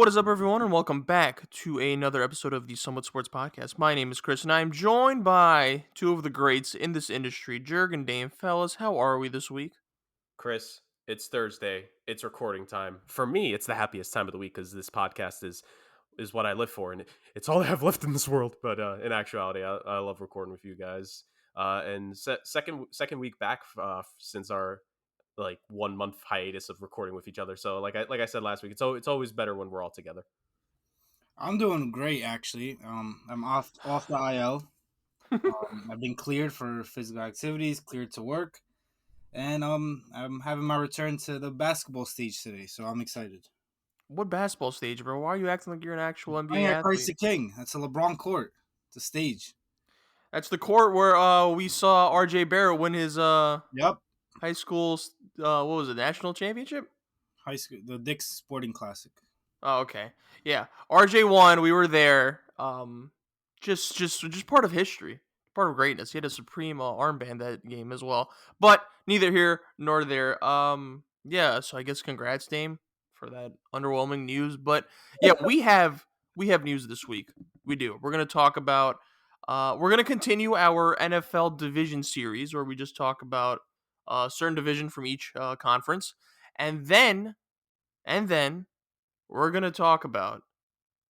What is up, everyone, and welcome back to another episode of the Somewhat Sports Podcast. My name is Chris, and I am joined by two of the greats in this industry, Jurg and Dame. Fellas, how are we this week? Chris, it's Thursday. It's recording time. For me, it's the happiest time of the week because this podcast is what I live for, and it's all I have left in this world. But in actuality, I love recording with you guys. Second week back since our like 1 month hiatus of recording with each other. So like I said last week, it's always better when we're all together. I'm doing great, actually. I'm off the IL. I've been cleared for physical activities, cleared to work, and I'm having my return to the basketball stage today, so I'm excited. What basketball stage, bro? Why are you acting like you're an actual Playing NBA at Christ athlete? the King. That's a LeBron court. It's a stage. That's the court where we saw RJ Barrett win his Yep. high school what was it, national championship? High school, the Dick's Sporting Classic. Oh, okay. Yeah. RJ won. We were there. Just part of history, part of greatness. He had a supreme armband that game as well. But neither here nor there. Yeah. So I guess congrats, Dame, for that underwhelming news. But yeah, we have news this week. We do. We're gonna talk about. We're gonna continue our NFL division series where we just talk about a certain division from each conference, and then we're going to talk about.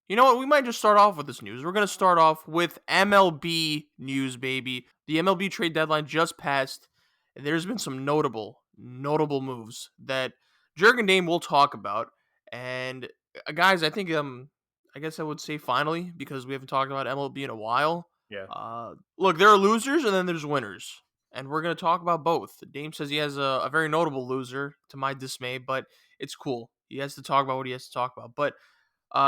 You know what? We might just start off with this news. We're going to start off with MLB news, baby. The MLB trade deadline just passed. There's been some notable moves that Jurg and Dame will talk about. And guys, I guess I would say finally, because we haven't talked about MLB in a while. Yeah. Look, there are losers and then there's winners. And we're going to talk about both. Dame says he has a very notable loser, to my dismay, but it's cool. He has to talk about what he has to talk about. But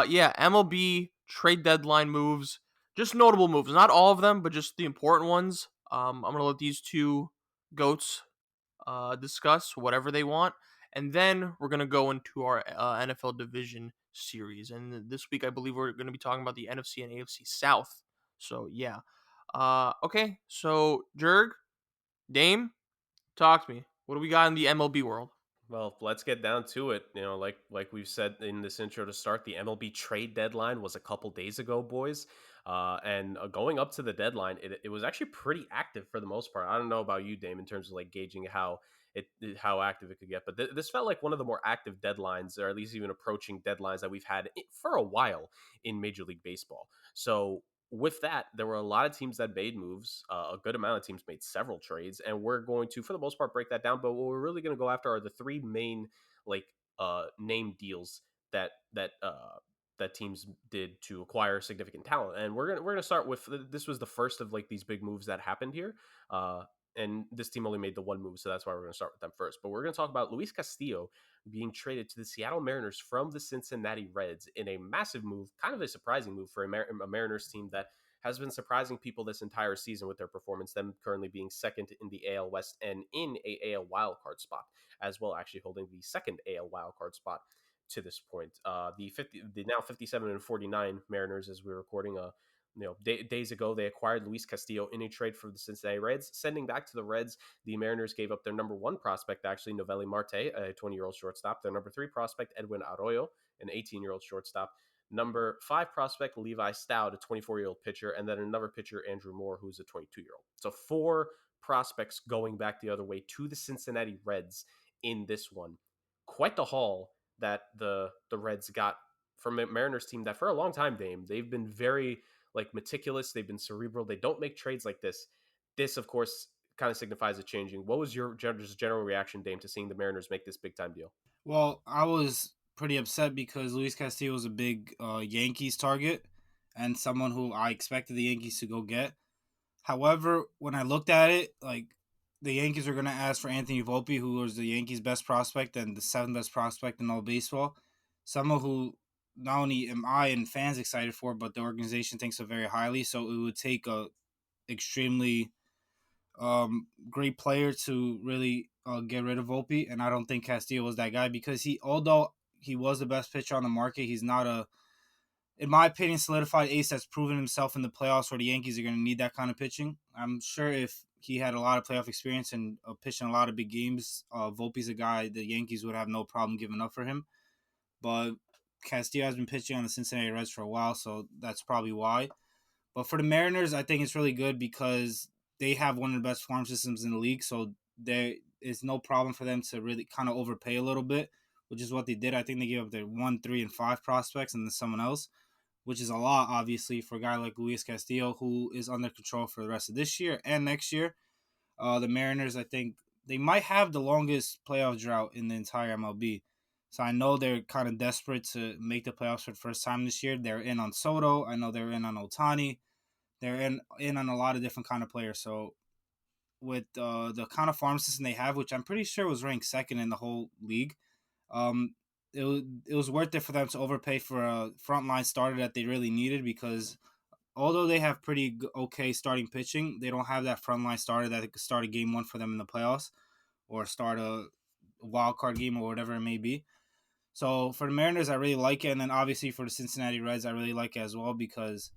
yeah, MLB trade deadline moves, just notable moves. Not all of them, but just the important ones. I'm going to let these two goats discuss whatever they want. And then we're going to go into our NFL division series. And this week, I believe we're going to be talking about the NFC and AFC South. So, yeah. Okay, so Jurg, Dame, talk to me. What do we got in the MLB world? Well, let's get down to it. Like we've said in this intro to start, the MLB trade deadline was a couple days ago, boys. And going up to the deadline, it was actually pretty active for the most part. I don't know about you, Dame, in terms of like gauging how active it could get, but this felt like one of the more active deadlines, or at least even approaching deadlines that we've had for a while in Major League Baseball. So with that, there were a lot of teams that made moves. A good amount of teams made several trades, and we're going to, for the most part, break that down. But what we're really going to go after are the three main like name deals that teams did to acquire significant talent. And we're gonna start with this was the first of like these big moves that happened here. And this team only made the one move, so that's why we're going to start with them first. But we're going to talk about Luis Castillo being traded to the Seattle Mariners from the Cincinnati Reds in a massive move, kind of a surprising move for a Mariners team that has been surprising people this entire season with their performance, them currently being second in the AL West and in a AL wildcard spot, as well, actually holding the second AL wildcard spot to this point. The now 57-49 Mariners, as we're recording, days ago, they acquired Luis Castillo in a trade for the Cincinnati Reds. Sending back to the Reds, the Mariners gave up their number one prospect, actually, Noelvi Marte, a 20-year-old shortstop. Their number three prospect, Edwin Arroyo, an 18-year-old shortstop. Number five prospect, Levi Stout, a 24-year-old pitcher. And then another pitcher, Andrew Moore, who's a 22-year-old. So four prospects going back the other way to the Cincinnati Reds in this one. Quite the haul that the Reds got from a Mariners team that for a long time, Dame, they've been very like meticulous. They've been cerebral. They don't make trades like this. This, of course, kind of signifies a changing. What was your general reaction, Dame, to seeing the Mariners make this big time deal? Well, I was pretty upset because Luis Castillo was a big Yankees target and someone who I expected the Yankees to go get. However, when I looked at it, like the Yankees were going to ask for Anthony Volpe, who was the Yankees' best prospect and the seventh best prospect in all baseball. Someone who not only am I and fans excited for, but the organization thinks of very highly. So it would take a extremely great player to really get rid of Volpe, and I don't think Castillo was that guy because although he was the best pitcher on the market, he's not in my opinion, solidified ace that's proven himself in the playoffs where the Yankees are going to need that kind of pitching. I'm sure if he had a lot of playoff experience and pitched in a lot of big games, Volpe's a guy the Yankees would have no problem giving up for him. But Castillo has been pitching on the Cincinnati Reds for a while, so that's probably why. But for the Mariners, I think it's really good because they have one of the best farm systems in the league, so there is no problem for them to really kind of overpay a little bit, which is what they did. I think they gave up their 1, 3, and 5 prospects and then someone else, which is a lot, obviously, for a guy like Luis Castillo, who is under control for the rest of this year and next year. The Mariners, I think, they might have the longest playoff drought in the entire MLB. So I know they're kind of desperate to make the playoffs for the first time this year. They're in on Soto. I know they're in on Otani. They're in on a lot of different kind of players. So with the kind of farm system they have, which I'm pretty sure was ranked second in the whole league, um, it was worth it for them to overpay for a frontline starter that they really needed because although they have pretty okay starting pitching, they don't have that frontline starter that could start a game one for them in the playoffs or start a wild card game or whatever it may be. So for the Mariners, I really like it, and then obviously for the Cincinnati Reds, I really like it as well because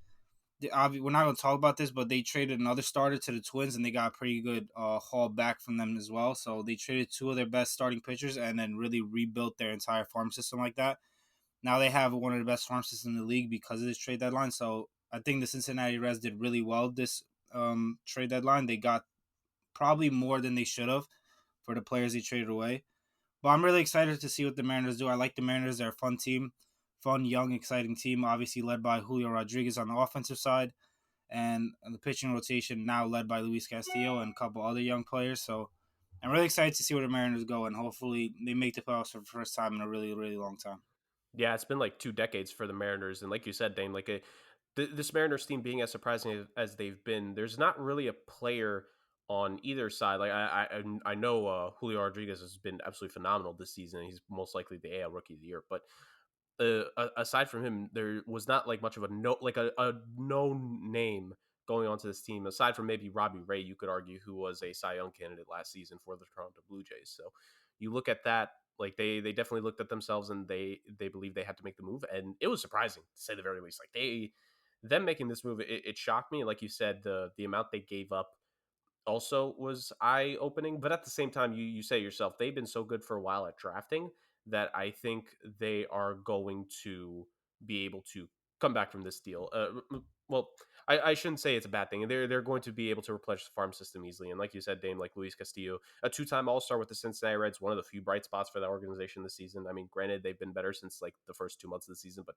we're not going to talk about this, but they traded another starter to the Twins, and they got a pretty good haul back from them as well. So they traded two of their best starting pitchers and then really rebuilt their entire farm system like that. Now they have one of the best farm systems in the league because of this trade deadline. So I think the Cincinnati Reds did really well this trade deadline. They got probably more than they should have for the players they traded away. But I'm really excited to see what the Mariners do. I like the Mariners. They're a fun team, fun, young, exciting team, obviously led by Julio Rodriguez on the offensive side. And the pitching rotation now led by Luis Castillo and a couple other young players. So I'm really excited to see where the Mariners go, and hopefully they make the playoffs for the first time in a really, really long time. Yeah, it's been like 2 decades for the Mariners, and like you said, Dane, this Mariners team being as surprising as they've been, there's not really a player on either side. Like I know Julio Rodriguez has been absolutely phenomenal this season. He's most likely the AL Rookie of the Year, but aside from him, there was not like much of a known name going onto this team. Aside from maybe Robbie Ray, you could argue, who was a Cy Young candidate last season for the Toronto Blue Jays. So you look at that, like they definitely looked at themselves and they believed they had to make the move, and it was surprising to say the very least. Like them making this move, it shocked me. Like you said, the amount they gave up also was eye opening. But at the same time, you say yourself, they've been so good for a while at drafting that I think they are going to be able to come back from this deal. Well, I shouldn't say it's a bad thing. They're going to be able to replenish the farm system easily. And like you said, Dame, like Luis Castillo, a 2-time All-Star with the Cincinnati Reds, one of the few bright spots for that organization this season. I mean, granted, they've been better since like the first 2 months of the season, but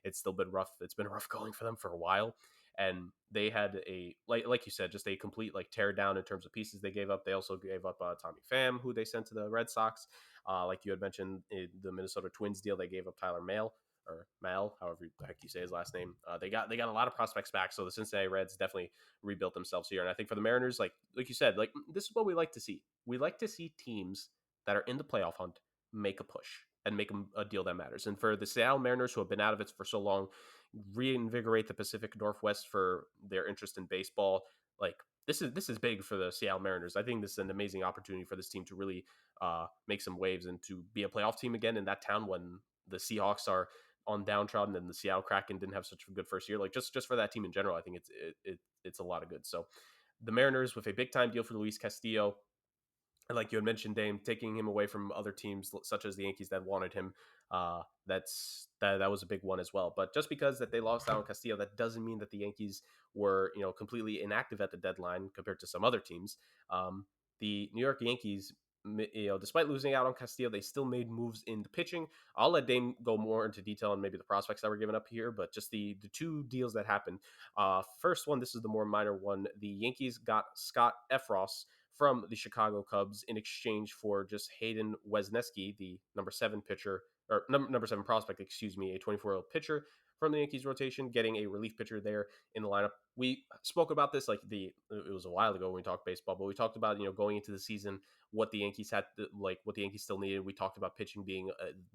it's still been rough. It's been rough going for them for a while. And they had a like you said, just a complete like tear down in terms of pieces they gave up. They also gave up Tommy Pham, who they sent to the Red Sox. Like you had mentioned, in the Minnesota Twins deal, they gave up Tyler Mahle or Mal, however the heck you say his last name. They got a lot of prospects back, so the Cincinnati Reds definitely rebuilt themselves here. And I think for the Mariners, like you said, like this is what we like to see. We like to see teams that are in the playoff hunt make a push and make a deal that matters. And for the Seattle Mariners, who have been out of it for so long, reinvigorate the Pacific Northwest for their interest in baseball. Like this is big for the Seattle Mariners. I think this is an amazing opportunity for this team to really make some waves and to be a playoff team again in that town when the Seahawks are on downtrodden and the Seattle Kraken didn't have such a good first year. Like just for that team in general, I think it's a lot of good. So the Mariners with a big time deal for Luis Castillo. And like you had mentioned, Dame, taking him away from other teams such as the Yankees that wanted him, that was a big one as well. But just because that they lost out on Castillo, that doesn't mean that the Yankees were completely inactive at the deadline compared to some other teams. The New York Yankees, despite losing out on Castillo, they still made moves in the pitching. I'll let Dame go more into detail on maybe the prospects that were given up here, but just the two deals that happened. First one, this is the more minor one. The Yankees got Scott Effross from the Chicago Cubs in exchange for just Hayden Wesneski, the number 7 pitcher, or number 7 prospect, excuse me, a 24-year-old pitcher from the Yankees rotation, getting a relief pitcher there in the lineup. We spoke about this it was a while ago when we talked baseball, but we talked about going into the season what the Yankees had what the Yankees still needed. We talked about pitching being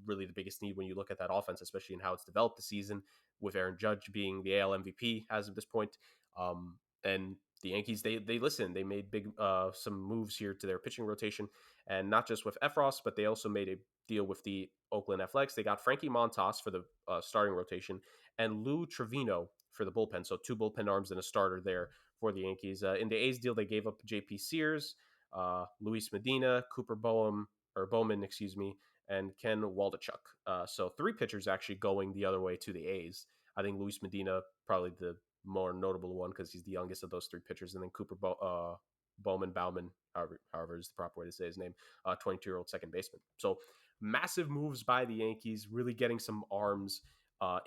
really the biggest need when you look at that offense, especially in how it's developed the season, with Aaron Judge being the AL MVP as of this point. And the Yankees, they listened. They made big some moves here to their pitching rotation, and not just with Effross, but they also made a deal with the Oakland Athletics. They got Frankie Montas for the starting rotation and Lou Trevino for the bullpen. So 2 bullpen arms and a starter there for the Yankees. In the A's deal, they gave up J.P. Sears, Luis Medina, Bowman, excuse me, and Ken Waldachuk. So 3 pitchers actually going the other way to the A's. I think Luis Medina probably the more notable one because he's the youngest of those 3 pitchers, and then Bowman, however is the proper way to say his name, 22-year-old second baseman. So massive moves by the Yankees, really getting some arms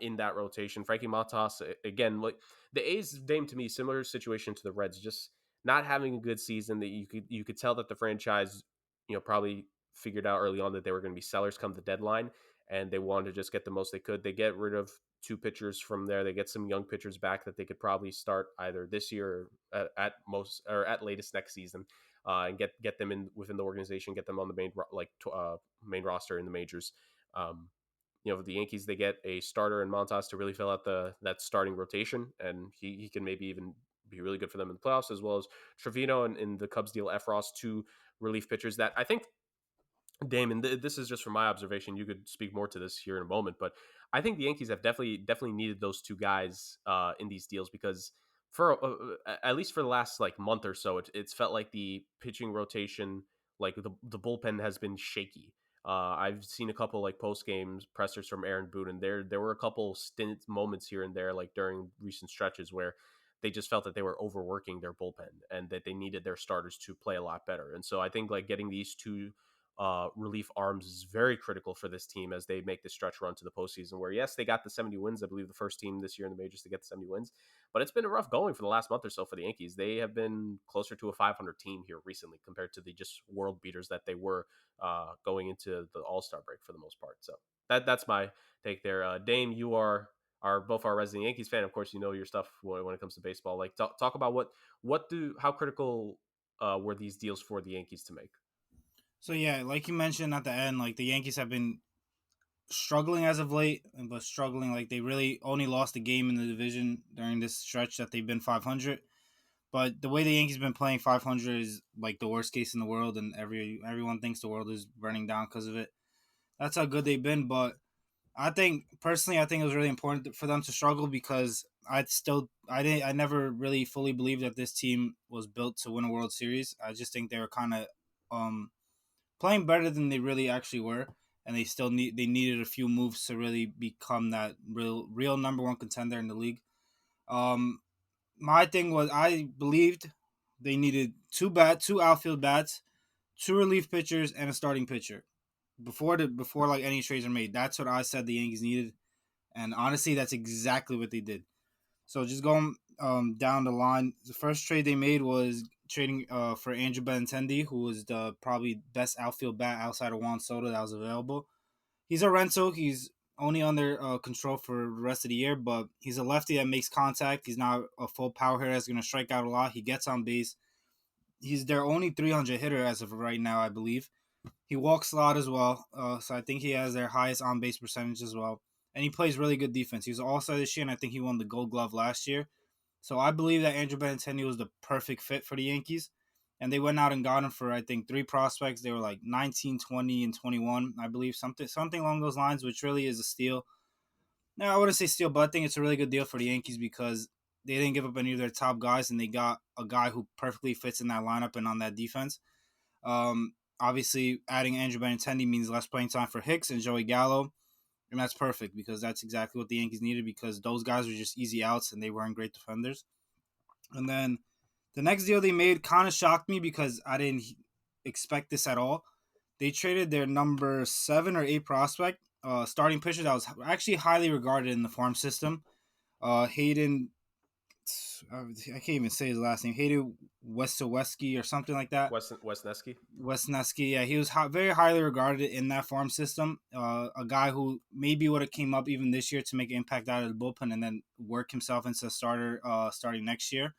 in that rotation. Frankie Montas, again, like the A's, Dame, to me, similar situation to the Reds, just not having a good season. That you could tell that the franchise, probably figured out early on that they were going to be sellers come the deadline, and they wanted to just get the most they could. They get rid of 2 pitchers from there. They get some young pitchers back that they could probably start either this year or at most or at latest next season, and get them in within the organization, get them on the main roster in the majors. The Yankees, they get a starter in Montas to really fill out that starting rotation, and he can maybe even be really good for them in the playoffs, as well as Trevino and in the Cubs deal Efros, 2 relief pitchers that I think, Damon, this is just from my observation. You could speak more to this here in a moment, but I think the Yankees have definitely needed those 2 guys in these deals because for at least for the last like month or so, it's felt like the pitching rotation, like the bullpen has been shaky. I've seen a couple like post games pressers from Aaron Boone, and there were a couple stint moments here and there, like during recent stretches, where they just felt that they were overworking their bullpen and that they needed their starters to play a lot better. And so I think like getting these 2 relief arms is very critical for this team as they make the stretch run to the postseason, where yes, they got the 70 wins. I believe the first team this year in the majors to get the 70 wins, but it's been a rough going for the last month or so for the Yankees. They have been closer to a 500 team here recently compared to the just world beaters that they were going into the All-Star break for the most part. So that's my take there. Dame, you are both our resident Yankees fan. Of course, you know your stuff when it comes to baseball. Like talk about how critical were these deals for the Yankees to make? So yeah, like you mentioned at the end, like the Yankees have been struggling as of late, but struggling like they really only lost a game in the division during this stretch that they've been 500. But the way the Yankees been playing, 500 is like the worst case in the world, and everyone thinks the world is burning down because of it. That's how good they've been. But I think personally, I think it was really important for them to struggle because I never really fully believed that this team was built to win a World Series. I just think they were kind of playing better than they really actually were, and they needed a few moves to really become that real number 1 contender in the league. My thing was I believed they needed 2 outfield bats, 2 relief pitchers, and a starting pitcher before like any trades are made. That's what I said the Yankees needed, and honestly, that's exactly what they did. So just going down the line, the first trade they made was trading for Andrew Benintendi, who was the probably best outfield bat outside of Juan Soto that was available. He's a rental. He's only under control for the rest of the year, but he's a lefty that makes contact. He's not a full power hitter that's going to strike out a lot. He gets on base. He's their only 300 hitter as of right now, I believe. He walks a lot as well, so I think he has their highest on-base percentage as well. And he plays really good defense. He was an all-star this year, and I think he won the Gold Glove last year. So I believe that Andrew Benintendi was the perfect fit for the Yankees. And they went out and got him for, I think, 3 prospects. They were like 19, 20, and 21, I believe, something along those lines, which really is a steal. Now, I wouldn't say steal, but I think it's a really good deal for the Yankees because they didn't give up any of their top guys, and they got a guy who perfectly fits in that lineup and on that defense. Obviously, adding Andrew Benintendi means less playing time for Hicks and Joey Gallo, and that's perfect because that's exactly what the Yankees needed because those guys were just easy outs and they weren't great defenders. And then the next deal they made kind of shocked me because I didn't expect this at all. They traded their number 7 or 8 prospect, starting pitcher that was actually highly regarded in the farm system. Hayden, I can't even say his last name. Hayden Wesneski or something like that. Wesneski. Yeah, he was very highly regarded in that farm system. A guy who maybe would have came up even this year to make an impact out of the bullpen and then work himself into a starter starting next year.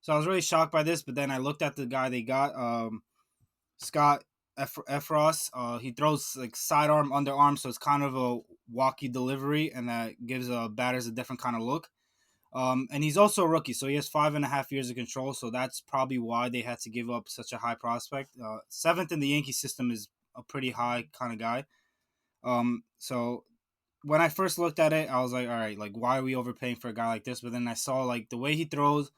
So I was really shocked by this, but then I looked at the guy they got, Scott Efros. He throws like sidearm, underarm, so it's kind of a walkie delivery, and that gives batters a different kind of look. And he's also a rookie, so he has 5.5 years of control, so that's probably why they had to give up such a high prospect. 7th in the Yankee system is a pretty high kind of guy. So when I first looked at it, I was like, all right, like why are we overpaying for a guy like this? But then I saw like the way he throws,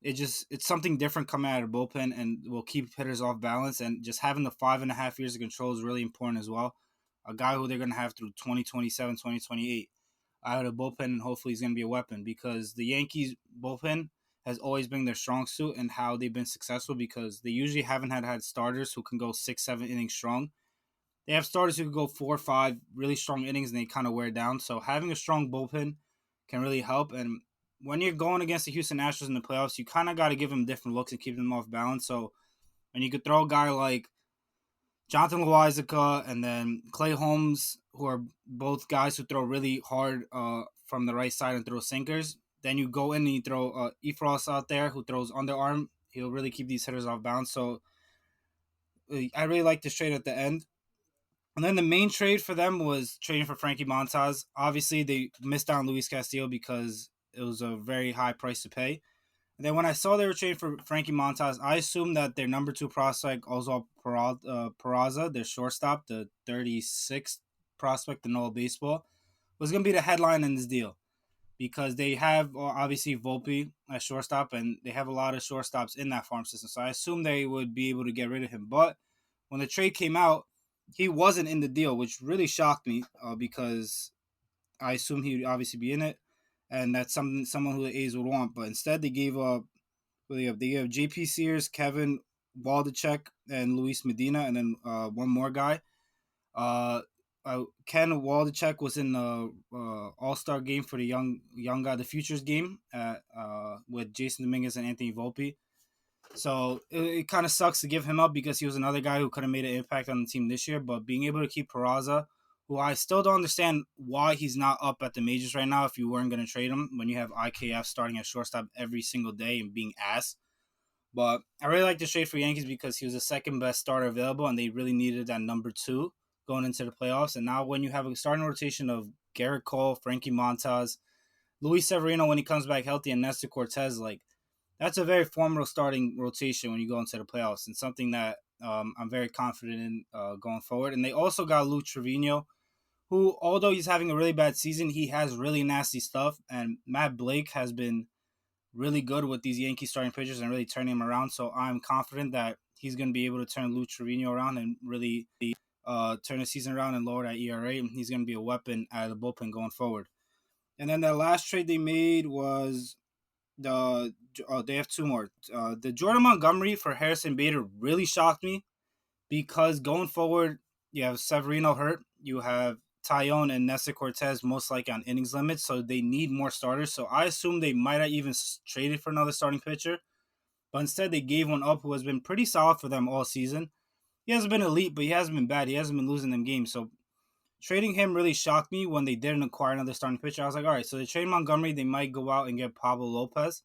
it's something different coming out of the bullpen and will keep hitters off balance. And just having the 5.5 years of control is really important as well. a guy who they're going to have through 2027, 2028 out of the bullpen, and hopefully he's going to be a weapon because the Yankees bullpen has always been their strong suit and how they've been successful because they usually haven't had starters who can go 6, 7 innings strong. They have starters who can go 4 or 5 really strong innings and they kind of wear down. So having a strong bullpen can really help. And when you're going against the Houston Astros in the playoffs, you kind of got to give them different looks and keep them off balance. So when you could throw a guy like Jonathan Loizaga and then Clay Holmes, who are both guys who throw really hard from the right side and throw sinkers, then you go in and you throw Efros out there who throws underarm. He'll really keep these hitters off balance. So I really like this trade at the end. And then the main trade for them was trading for Frankie Montas. Obviously, they missed out on Luis Castillo because it was a very high price to pay. And then when I saw they were trading for Frankie Montas, I assumed that their number 2 prospect, Oswald Peraza, their shortstop, the 36th prospect in all baseball, was going to be the headline in this deal. Because they have obviously Volpe at shortstop, and they have a lot of shortstops in that farm system. So I assumed they would be able to get rid of him. But when the trade came out, he wasn't in the deal, which really shocked me because I assumed he would obviously be in it, and that's someone who the A's would want. But instead, they gave they gave J.P. Sears, Kevin Waldachek, and Luis Medina, and then one more guy. Ken Waldachek was in the All-Star game for the young guy, the Futures game with Jason Dominguez and Anthony Volpe. So it kind of sucks to give him up because he was another guy who could have made an impact on the team this year. But being able to keep Peraza, who I still don't understand why he's not up at the majors right now if you weren't going to trade him when you have IKF starting at shortstop every single day and being ass. But I really like the trade for Yankees because he was the second best starter available and they really needed that number 2 going into the playoffs. And now when you have a starting rotation of Garrett Cole, Frankie Montas, Luis Severino when he comes back healthy, and Nestor Cortez, like that's a very formidable starting rotation when you go into the playoffs and something that I'm very confident in going forward. And they also got Lou Trevino, who, although he's having a really bad season, he has really nasty stuff. And Matt Blake has been really good with these Yankee starting pitchers and really turning him around. So I'm confident that he's going to be able to turn Lou Trevino around and really turn the season around and lower that ERA. And he's going to be a weapon out of the bullpen going forward. And then the last trade they made was they have 2 more. The Jordan Montgomery for Harrison Bader really shocked me because going forward, you have Severino hurt. You have Tyone and Nestor Cortez most likely on innings limits, so they need more starters. So I assume they might have even traded for another starting pitcher, but instead they gave one up who has been pretty solid for them all season. He hasn't been elite, but he hasn't been bad. He hasn't been losing them games. So trading him really shocked me when they didn't acquire another starting pitcher. I was like, all right, so they trade Montgomery, they might go out and get Pablo Lopez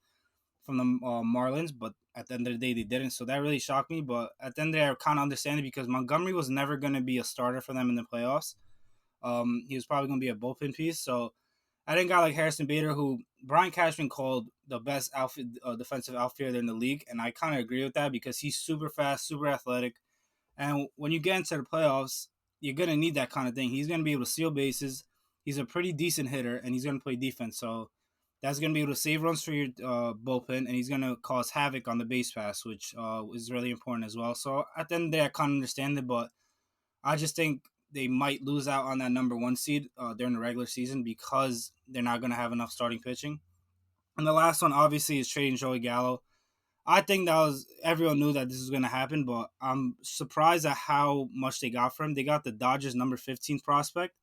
from the Marlins, but at the end of the day, they didn't. So that really shocked me. But at the end of the day, I kind of understand it because Montgomery was never going to be a starter for them in the playoffs. He was probably going to be a bullpen piece. So I think a guy like Harrison Bader, who Brian Cashman called the best defensive outfielder in the league, and I kind of agree with that because he's super fast, super athletic. And when you get into the playoffs, you're going to need that kind of thing. He's going to be able to steal bases. He's a pretty decent hitter, and he's going to play defense. So that's going to be able to save runs for your bullpen, and he's going to cause havoc on the base pass, which is really important as well. So at the end of the day, I kind of understand it, but I just think they might lose out on that number 1 seed during the regular season because they're not going to have enough starting pitching. And the last one, obviously, is trading Joey Gallo. I think everyone knew that this was going to happen, but I'm surprised at how much they got for him. They got the Dodgers number 15 prospect,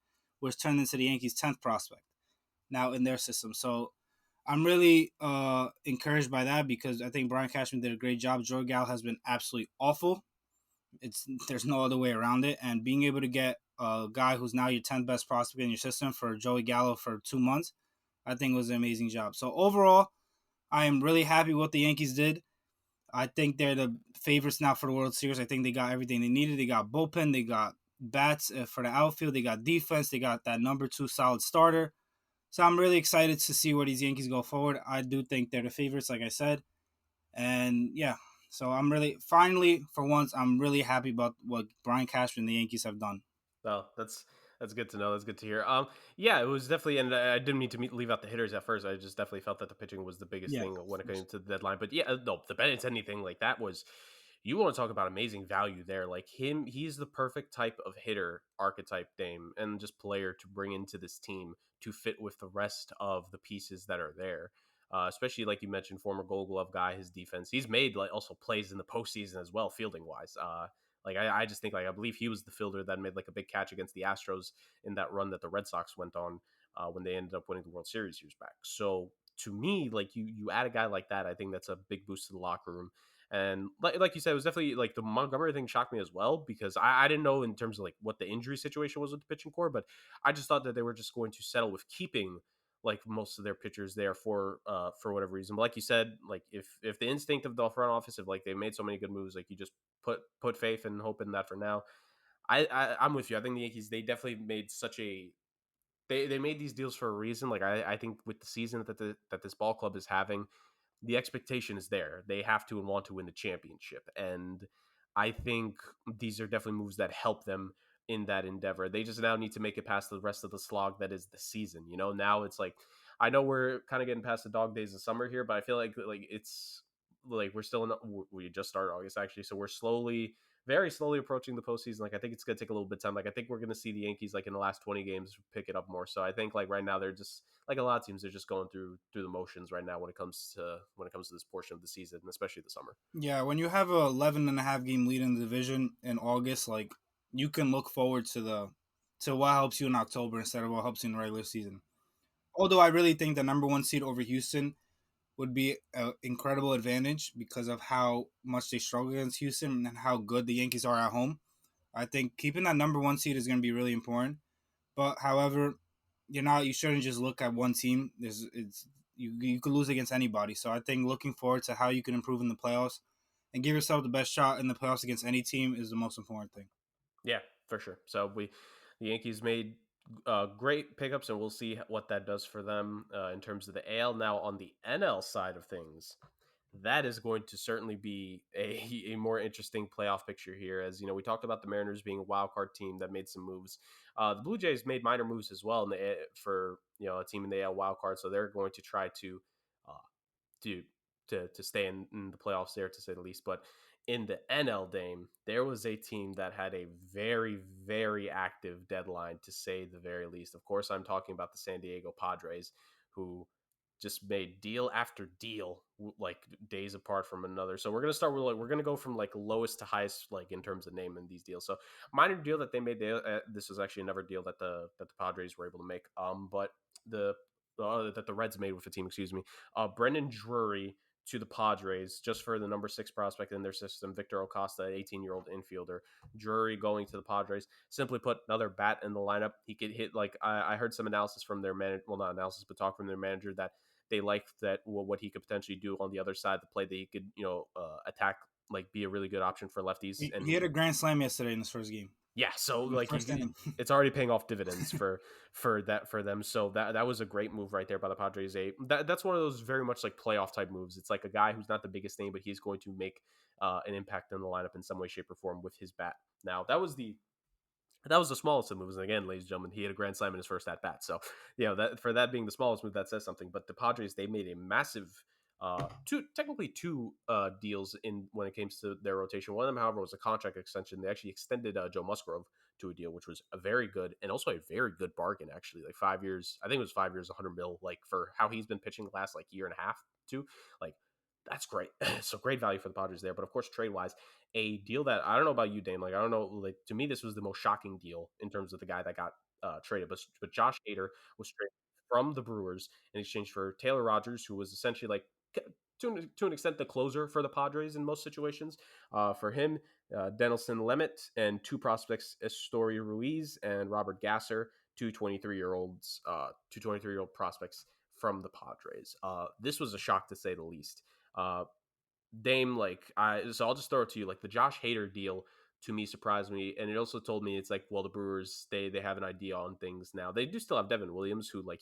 which turned into the Yankees 10th prospect now in their system. So I'm really encouraged by that because I think Brian Cashman did a great job. Joey Gallo has been absolutely awful. There's no other way around it. And being able to get a guy who's now your 10th best prospect in your system for Joey Gallo for 2 months, I think was an amazing job. So overall, I am really happy with what the Yankees did. I think they're the favorites now for the World Series. I think they got everything they needed. They got bullpen, they got bats for the outfield, they got defense, they got that number 2 solid starter. So I'm really excited to see where these Yankees go forward. I do think they're the favorites, like I said. And yeah, so I'm really, finally, for once, I'm really happy about what Brian Cashman and the Yankees have done. Well, that's good to know. That's good to hear. Yeah, it was definitely, and I didn't mean to leave out the hitters at first. I just definitely felt that the pitching was the biggest Yeah, thing when it came to the deadline. But yeah, no, the bet it's anything like that was you want to talk about amazing value there. Like him, he's the perfect type of hitter archetype, Dame, and just player to bring into this team to fit with the rest of the pieces that are there. Especially like you mentioned, former Gold Glove guy, his defense. He's made like also plays in the postseason as well, fielding wise. Like I just think like I believe he was the fielder that made like a big catch against the Astros in that run that the Red Sox went on when they ended up winning the World Series years back. So to me, like you add a guy like that, I think that's a big boost to the locker room. And like you said, it was definitely like the Montgomery thing shocked me as well because I didn't know in terms of like what the injury situation was with the pitching core, but I just thought that they were just going to settle with keeping like most of their pitchers there for whatever reason. But like you said, like if the instinct of the front office, if like they made so many good moves, like you just put faith and hope in that for now. I'm with you. I think the Yankees they definitely made such a they made these deals for a reason. Like I think with the season that this ball club is having, the expectation is there. They have to and want to win the championship. And I think these are definitely moves that help them in that endeavor. They just now need to make it past the rest of the slog that is the season. You know, now it's like I know we're kind of getting past the dog days of summer here, but I feel like it's like we're still in we just started August actually, so we're slowly very slowly approaching the postseason. Like I think it's gonna take a little bit of time. Like I think we're gonna see the Yankees like in the last 20 games pick it up more. So I think like right now they're just like a lot of teams, they're just going through the motions right now when it comes to this portion of the season, especially the summer. Yeah, when you have a 11 and a half game lead in the division in August, like you can look forward to what helps you in October instead of what helps you in the regular season. Although I really think the number one seed over Houston would be an incredible advantage because of how much they struggle against Houston and how good the Yankees are at home. I think keeping that number one seed is going to be really important. But however, you shouldn't just look at one team. You could lose against anybody. So I think looking forward to how you can improve in the playoffs and give yourself the best shot in the playoffs against any team is the most important thing. Yeah, for sure. So the Yankees made great pickups, and we'll see what that does for them in terms of the AL. Now on the NL side of things, that is going to certainly be a more interesting playoff picture here. As you know, we talked about the Mariners being a wild card team that made some moves. The Blue Jays made minor moves as well for a team in the AL wild card, so they're going to try uh, to to stay in the playoffs there, to say the least. But in the NL, Dame, there was a team that had a very, very active deadline, to say the very least. Of course, I'm talking about the San Diego Padres, who just made deal after deal, like days apart from another. So we're gonna start with we're gonna go from like lowest to highest, like in terms of naming these deals. So minor deal that they made. This was actually another deal that the Padres were able to make. But the that the Reds made with the team, excuse me. Brendan Drury to the Padres just for the number 6 prospect in their system. Victor Acosta, 18-year-old infielder. Drury going to the Padres. Simply put, another bat in the lineup. He could hit like I heard some analysis from their manager. Well, not analysis, but talk from their manager that they liked that what he could potentially do on the other side of the play. That he could attack, like be a really good option for lefties. And He had a grand slam yesterday in his first game. yeah, so In the like first inning. it's already paying off dividends for them. So that was a great move right there by the Padres. That's one of those very much like playoff type moves. It's like a guy who's not the biggest name, but he's going to make an impact in the lineup in some way, shape, or form with his bat. Now that was the smallest of moves. And again, ladies and gentlemen, he had a grand slam in his first at bat. So, that for that being the smallest move, that says something. But the Padres, they made a massive two deals in when it came to their rotation. One of them, however, was a contract extension. They actually extended Joe Musgrove to a deal, which was a very good and also a very good bargain. Actually, like 5 years, I think it was 5 years, 100 mil. Like for how he's been pitching the last like year and a half, too. Like that's great. So great value for the Padres there. But of course, trade wise, a deal that I don't know about you, Dame. Like I don't know. Like to me, this was the most shocking deal in terms of the guy that got traded. But Josh Hader was traded from the Brewers in exchange for Taylor Rogers, who was essentially like to an extent the closer for the Padres in most situations. For him, Denelson Lemet and 2 prospects, Estory Ruiz and Robert Gasser, two 23-year-olds, 23-year-old prospects from the Padres. This was a shock to say the least. Uh, Dame, so I'll just throw it to you. Like the Josh Hader deal to me surprised me, and it also told me it's like, well, the Brewers they have an idea on things now. They do still have Devin Williams, who like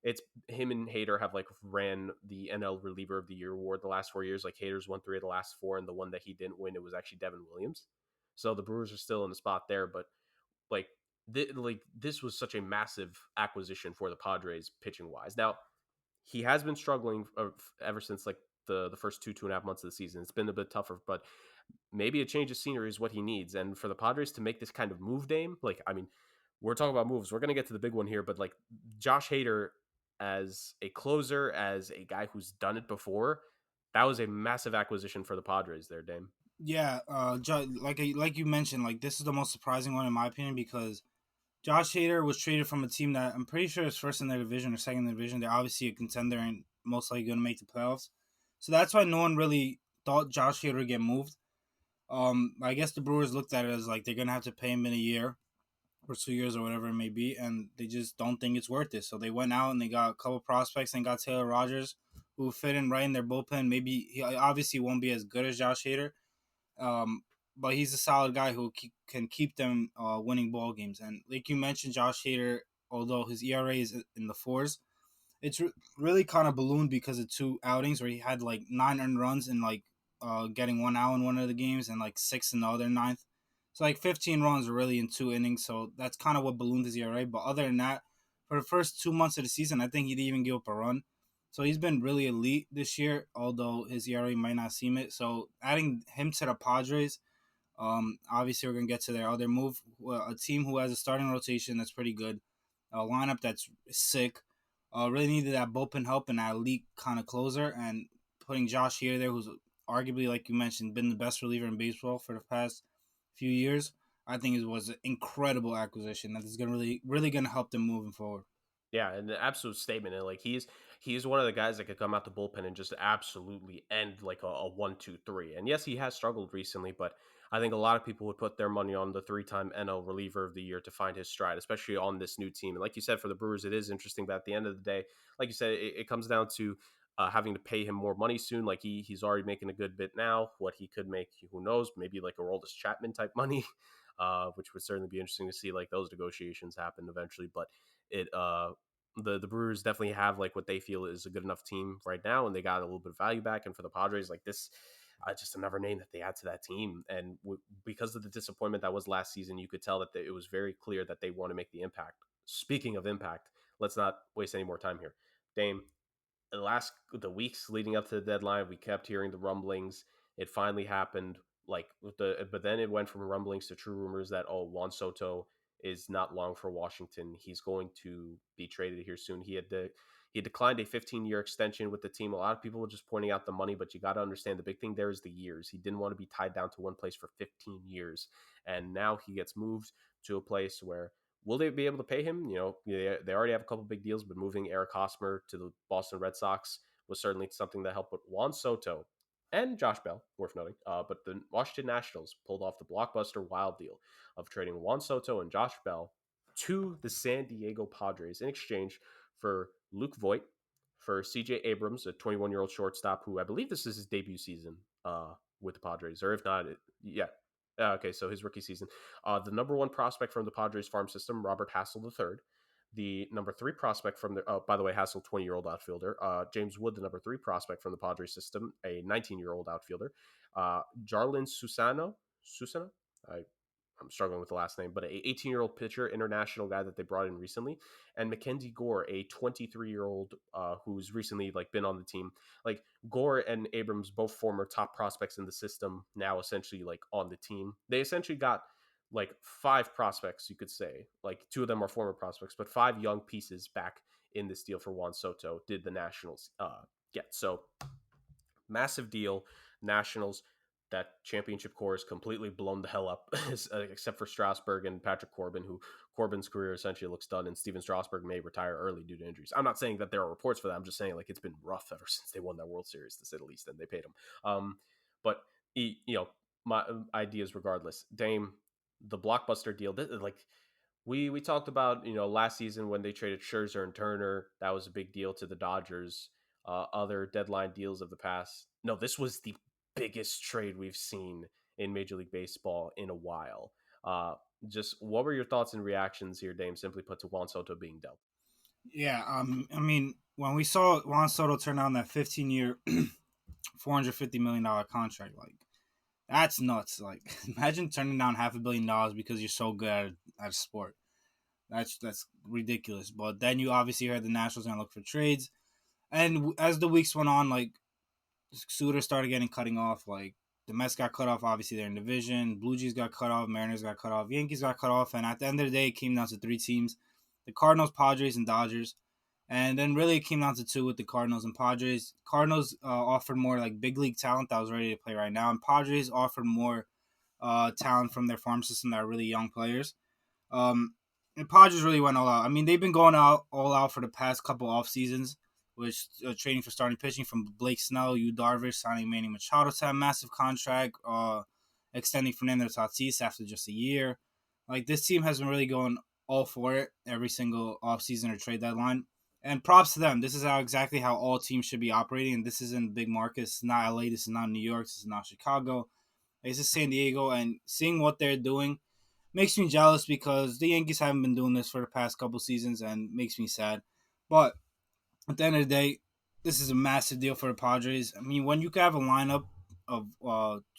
it's him and Hader have like ran the NL Reliever of the Year award the last 4 years. Like Hader's won 3 of the last 4, and the one that he didn't win, it was actually Devin Williams. So the Brewers are still in the spot there, but like this was such a massive acquisition for the Padres pitching wise. Now he has been struggling ever since like the first two and a half months of the season. It's been a bit tougher, but maybe a change of scenery is what he needs. And for the Padres to make this kind of move, Dame, like, I mean, we're talking about moves. We're going to get to the big one here, but like Josh Hader as a closer, as a guy who's done it before, that was a massive acquisition for the Padres there, Dame. Yeah, like you mentioned, like this is the most surprising one in my opinion because Josh Hader was traded from a team that I'm pretty sure is first in their division or second in the division. They're obviously a contender and most likely going to make the playoffs. So that's why no one really thought Josh Hader would get moved. I guess the Brewers looked at it as like they're going to have to pay him in a year or 2 years or whatever it may be, and they just don't think it's worth it. So they went out and they got a couple prospects and got Taylor Rogers, who fit in right in their bullpen. Maybe he obviously won't be as good as Josh Hader, um, but he's a solid guy who can keep them winning ball games. And like you mentioned, Josh Hader, although his ERA is in the fours, it's really kind of ballooned because of two outings where he had like 9 earned runs and like getting 1 out in one of the games and like 6 in the other ninth. So like 15 runs are really in 2 innings. So that's kind of what ballooned his ERA. But other than that, for the first 2 months of the season, I think he didn't even give up a run. So he's been really elite this year, although his ERA might not seem it. So adding him to the Padres, obviously we're gonna get to their other move. A team who has a starting rotation that's pretty good, a lineup that's sick. Really needed that bullpen help and that elite kind of closer, and putting Josh here there, who's arguably, like you mentioned, been the best reliever in baseball for the past few years. I think it was an incredible acquisition that is gonna really gonna help them moving forward. Yeah, an absolute statement. And like he's one of the guys that could come out the bullpen and just absolutely end like a 1-2-3. And yes, he has struggled recently, but I think a lot of people would put their money on the 3-time NL reliever of the year to find his stride, especially on this new team. And like you said, for the Brewers, it is interesting, but at the end of the day, like you said, it comes down to having to pay him more money soon. Like he's already making a good bit now. What he could make, who knows? Maybe like a Aroldis Chapman type money, which would certainly be interesting to see like those negotiations happen eventually. But it the Brewers definitely have like what they feel is a good enough team right now, and they got a little bit of value back. And for the Padres, like this, just another name that they add to that team. And because of the disappointment that was last season, you could tell that it was very clear that they want to make the impact. Speaking of impact, let's not waste any more time here. Dame, the weeks leading up to the deadline, we kept hearing the rumblings. It finally happened. But then it went from rumblings to true rumors that Juan Soto is not long for Washington. He's going to be traded here soon. He declined a 15-year extension with the team. A lot of people were just pointing out the money, but you got to understand the big thing there is the years. He didn't want to be tied down to one place for 15 years, and now he gets moved to a place where will they be able to pay him? They already have a couple big deals, but moving Eric Hosmer to the Boston Red Sox was certainly something that helped. But Juan Soto and Josh Bell, worth noting, but the Washington Nationals pulled off the blockbuster wild deal of trading Juan Soto and Josh Bell to the San Diego Padres in exchange for Luke Voigt, for CJ Abrams, a 21-year-old shortstop who I believe this is his debut season with the Padres, or if not, yeah. Okay, so his rookie season. The number one prospect from the Padres farm system, Robert Hassel III. The number 3 prospect from the, by the way, Hassel, 20-year-old outfielder. James Wood, the number 3 prospect from the Padres system, a 19-year-old outfielder. Jarlin Susano, I'm struggling with the last name, but a 18-year-old pitcher, international guy that they brought in recently, and Mackenzie Gore, a 23-year-old who's recently like been on the team. Like Gore and Abrams, both former top prospects in the system, now essentially like on the team. They essentially got like 5 prospects, you could say. Like 2 of them are former prospects, but 5 young pieces back in this deal for Juan Soto did the Nationals get. So massive deal. Nationals, that championship core is completely blown the hell up, except for Strasburg and Patrick Corbin, who Corbin's career essentially looks done, and Steven Strasburg may retire early due to injuries. I'm not saying that there are reports for that. I'm just saying like it's been rough ever since they won that World Series, to say the least, and they paid him. But my ideas regardless. Dame, the blockbuster deal, like we talked about, last season when they traded Scherzer and Turner, that was a big deal to the Dodgers. Other deadline deals of the past. No, this was the biggest trade we've seen in Major League Baseball in a while. Just what were your thoughts and reactions here, Dame, simply put, to Juan Soto being dealt? Yeah, I mean, when we saw Juan Soto turn down that 15-year, $450 million contract, like, that's nuts. Like, imagine turning down $500 million because you're so good at a sport. That's ridiculous. But then you obviously heard the Nationals going to look for trades. And as the weeks went on, like, Suter started getting cutting off. Like, The Mets got cut off. Obviously, they're in division. Blue Jays got cut off. Mariners got cut off. Yankees got cut off. And at the end of the day, it came down to three teams: the Cardinals, Padres, and Dodgers. And then really it came down to two with the Cardinals and Padres. Cardinals offered more like big league talent that was ready to play right now, and Padres offered more talent from their farm system that are really young players. And Padres really went all out. I mean, they've been going out all out for the past couple off seasons, which trading for starting pitching from Blake Snell, Yu Darvish, signing Manny Machado to a massive contract, extending Fernando Tatis after just a year. Like this team has been really going all for it every single offseason or trade deadline. And props to them. This is exactly how all teams should be operating. And this isn't big markets. This is not LA. This is not New York. This is not Chicago. This is San Diego. And seeing what they're doing makes me jealous because the Yankees haven't been doing this for the past couple seasons and makes me sad. But at the end of the day, this is a massive deal for the Padres. I mean, when you can have a lineup of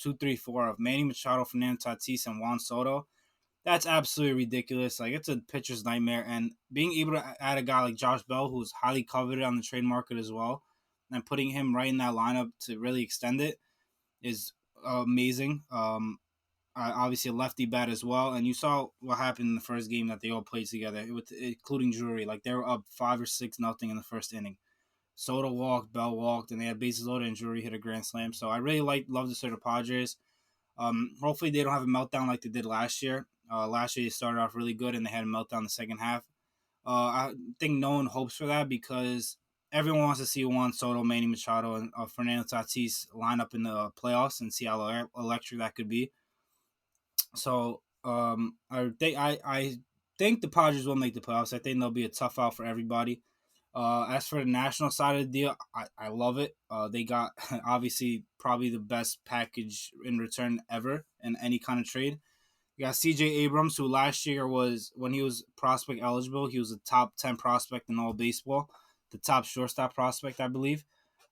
2, 3, 4 of Manny Machado, Fernando Tatis, and Juan Soto, that's absolutely ridiculous. Like, it's a pitcher's nightmare. And being able to add a guy like Josh Bell, who's highly coveted on the trade market as well, and putting him right in that lineup to really extend it is amazing. Obviously, a lefty bat as well. And you saw what happened in the first game that they all played together, including Drury. Like, they were up 5 or 6-0 in the first inning. Soto walked, Bell walked, and they had bases loaded, and Drury hit a grand slam. So I really love the sort of Padres. Hopefully they don't have a meltdown like they did last year. Last year they started off really good and they had a meltdown in the second half. I think no one hopes for that because everyone wants to see Juan Soto, Manny Machado, and Fernando Tatis line up in the playoffs and see how electric that could be. So I think the Padres will make the playoffs. I think they'll be a tough out for everybody. As for the national side of the deal, I love it. They got obviously probably the best package in return ever in any kind of trade. You got C.J. Abrams, who last year was, when he was prospect eligible, he was a top 10 prospect in all baseball, the top shortstop prospect, I believe.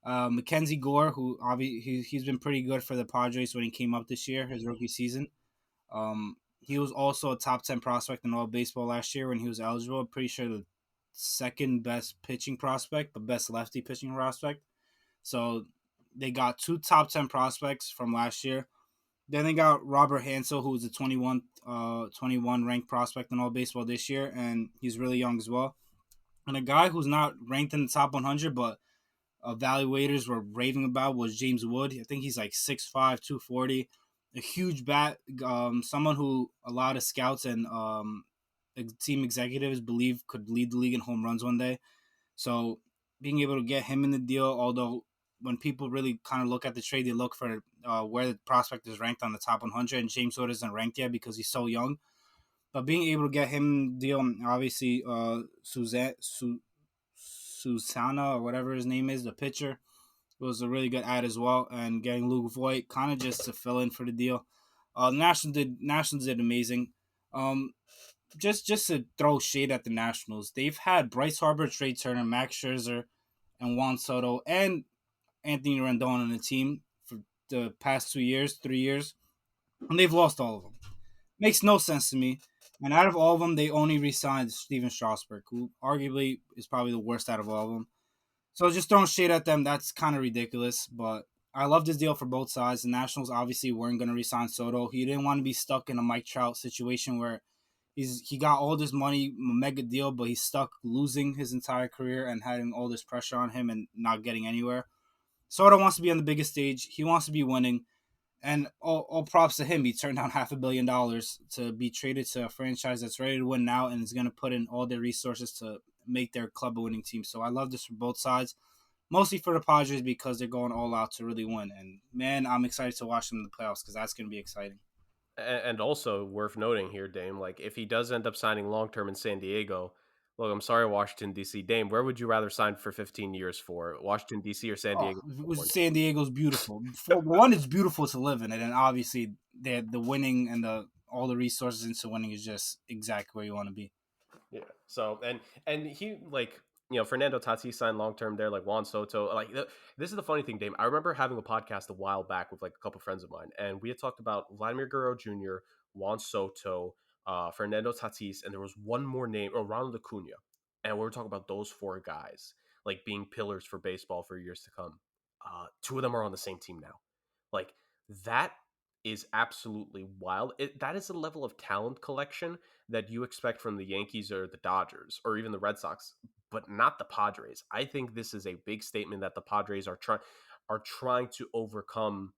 Mackenzie Gore, who obviously he's been pretty good for the Padres when he came up this year, his rookie season. He was also a top 10 prospect in all baseball last year when he was eligible. I'm pretty sure the second best pitching prospect, but best lefty pitching prospect. So they got two top 10 prospects from last year. Then they got Robert Hansel, who was a 21 ranked prospect in all baseball this year, and he's really young as well. And a guy who's not ranked in the top 100, but evaluators were raving about was James Wood. I think he's like 6'5", 240, a huge bat. Someone who a lot of scouts and team executives believe could lead the league in home runs one day. So being able to get him in the deal, although when people really kind of look at the trade, they look for where the prospect is ranked on the top 100, and James Wood isn't ranked yet because he's so young. But being able to get him in the deal, obviously Susana or whatever his name is, the pitcher, was a really good ad as well. And getting Luke Voigt kind of just to fill in for the deal. Nationals did amazing. Just to throw shade at the Nationals, they've had Bryce Harper, Trey Turner, Max Scherzer, and Juan Soto, and Anthony Rendon on the team for the past 3 years, and they've lost all of them. Makes no sense to me. And out of all of them, they only re-signed Steven Strasburg, who arguably is probably the worst out of all of them. So just throwing shade at them, that's kind of ridiculous. But I love this deal for both sides. The Nationals obviously weren't going to re-sign Soto. He didn't want to be stuck in a Mike Trout situation where he got all this money, mega deal, but he's stuck losing his entire career and having all this pressure on him and not getting anywhere. Soto wants to be on the biggest stage. He wants to be winning. And all props to him. He turned down $500 million to be traded to a franchise that's ready to win now and is going to put in all their resources to make their club a winning team. So I love this for both sides, mostly for the Padres because they're going all out to really win. And, man, I'm excited to watch them in the playoffs because that's going to be exciting. And also worth noting here, Dame, like if he does end up signing long term in San Diego, look, I'm sorry, Washington D.C. Dame, where would you rather sign for 15 years for, Washington D.C. or San Oh, Diego? San Diego's beautiful. For one, it's beautiful to live in, and then obviously the winning and all the resources into winning is just exactly where you want to be. Yeah. So and he like Fernando Tatis signed long term there, like Juan Soto. Like this is the funny thing, Dame. I remember having a podcast a while back with like a couple friends of mine, and we had talked about Vladimir Guerrero Jr., Juan Soto, Fernando Tatis, and there was one more name, or Ronald Acuna, and we were talking about those four guys like being pillars for baseball for years to come. Two of them are on the same team now. Like That is absolutely wild. That is a level of talent collection that you expect from the Yankees or the Dodgers or even the Red Sox, but not the Padres. I think this is a big statement that the Padres are trying to overcome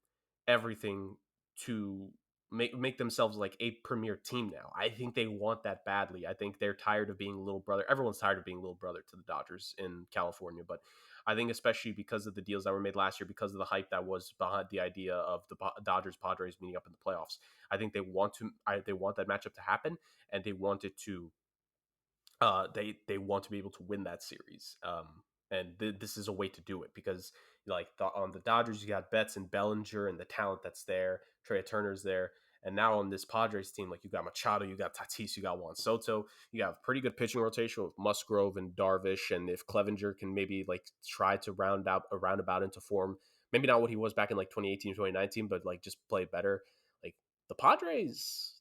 everything to make themselves like a premier team now. I think they want that badly. I think they're tired of being little brother. Everyone's tired of being little brother to the Dodgers in California, but I think especially because of the deals that were made last year, because of the hype that was behind the idea of the Dodgers Padres meeting up in the playoffs, I think they want that matchup to happen, and they want it to they want to be able to win that series. And this is a way to do it because like on the Dodgers, you got Betts and Bellinger and the talent that's there. Trey Turner's there. And now on this Padres team, like you got Machado, you got Tatis, you got Juan Soto, you have pretty good pitching rotation with Musgrove and Darvish. And if Clevenger can maybe like try to roundabout into form, maybe not what he was back in like 2018, 2019, but like just play better. Like the Padres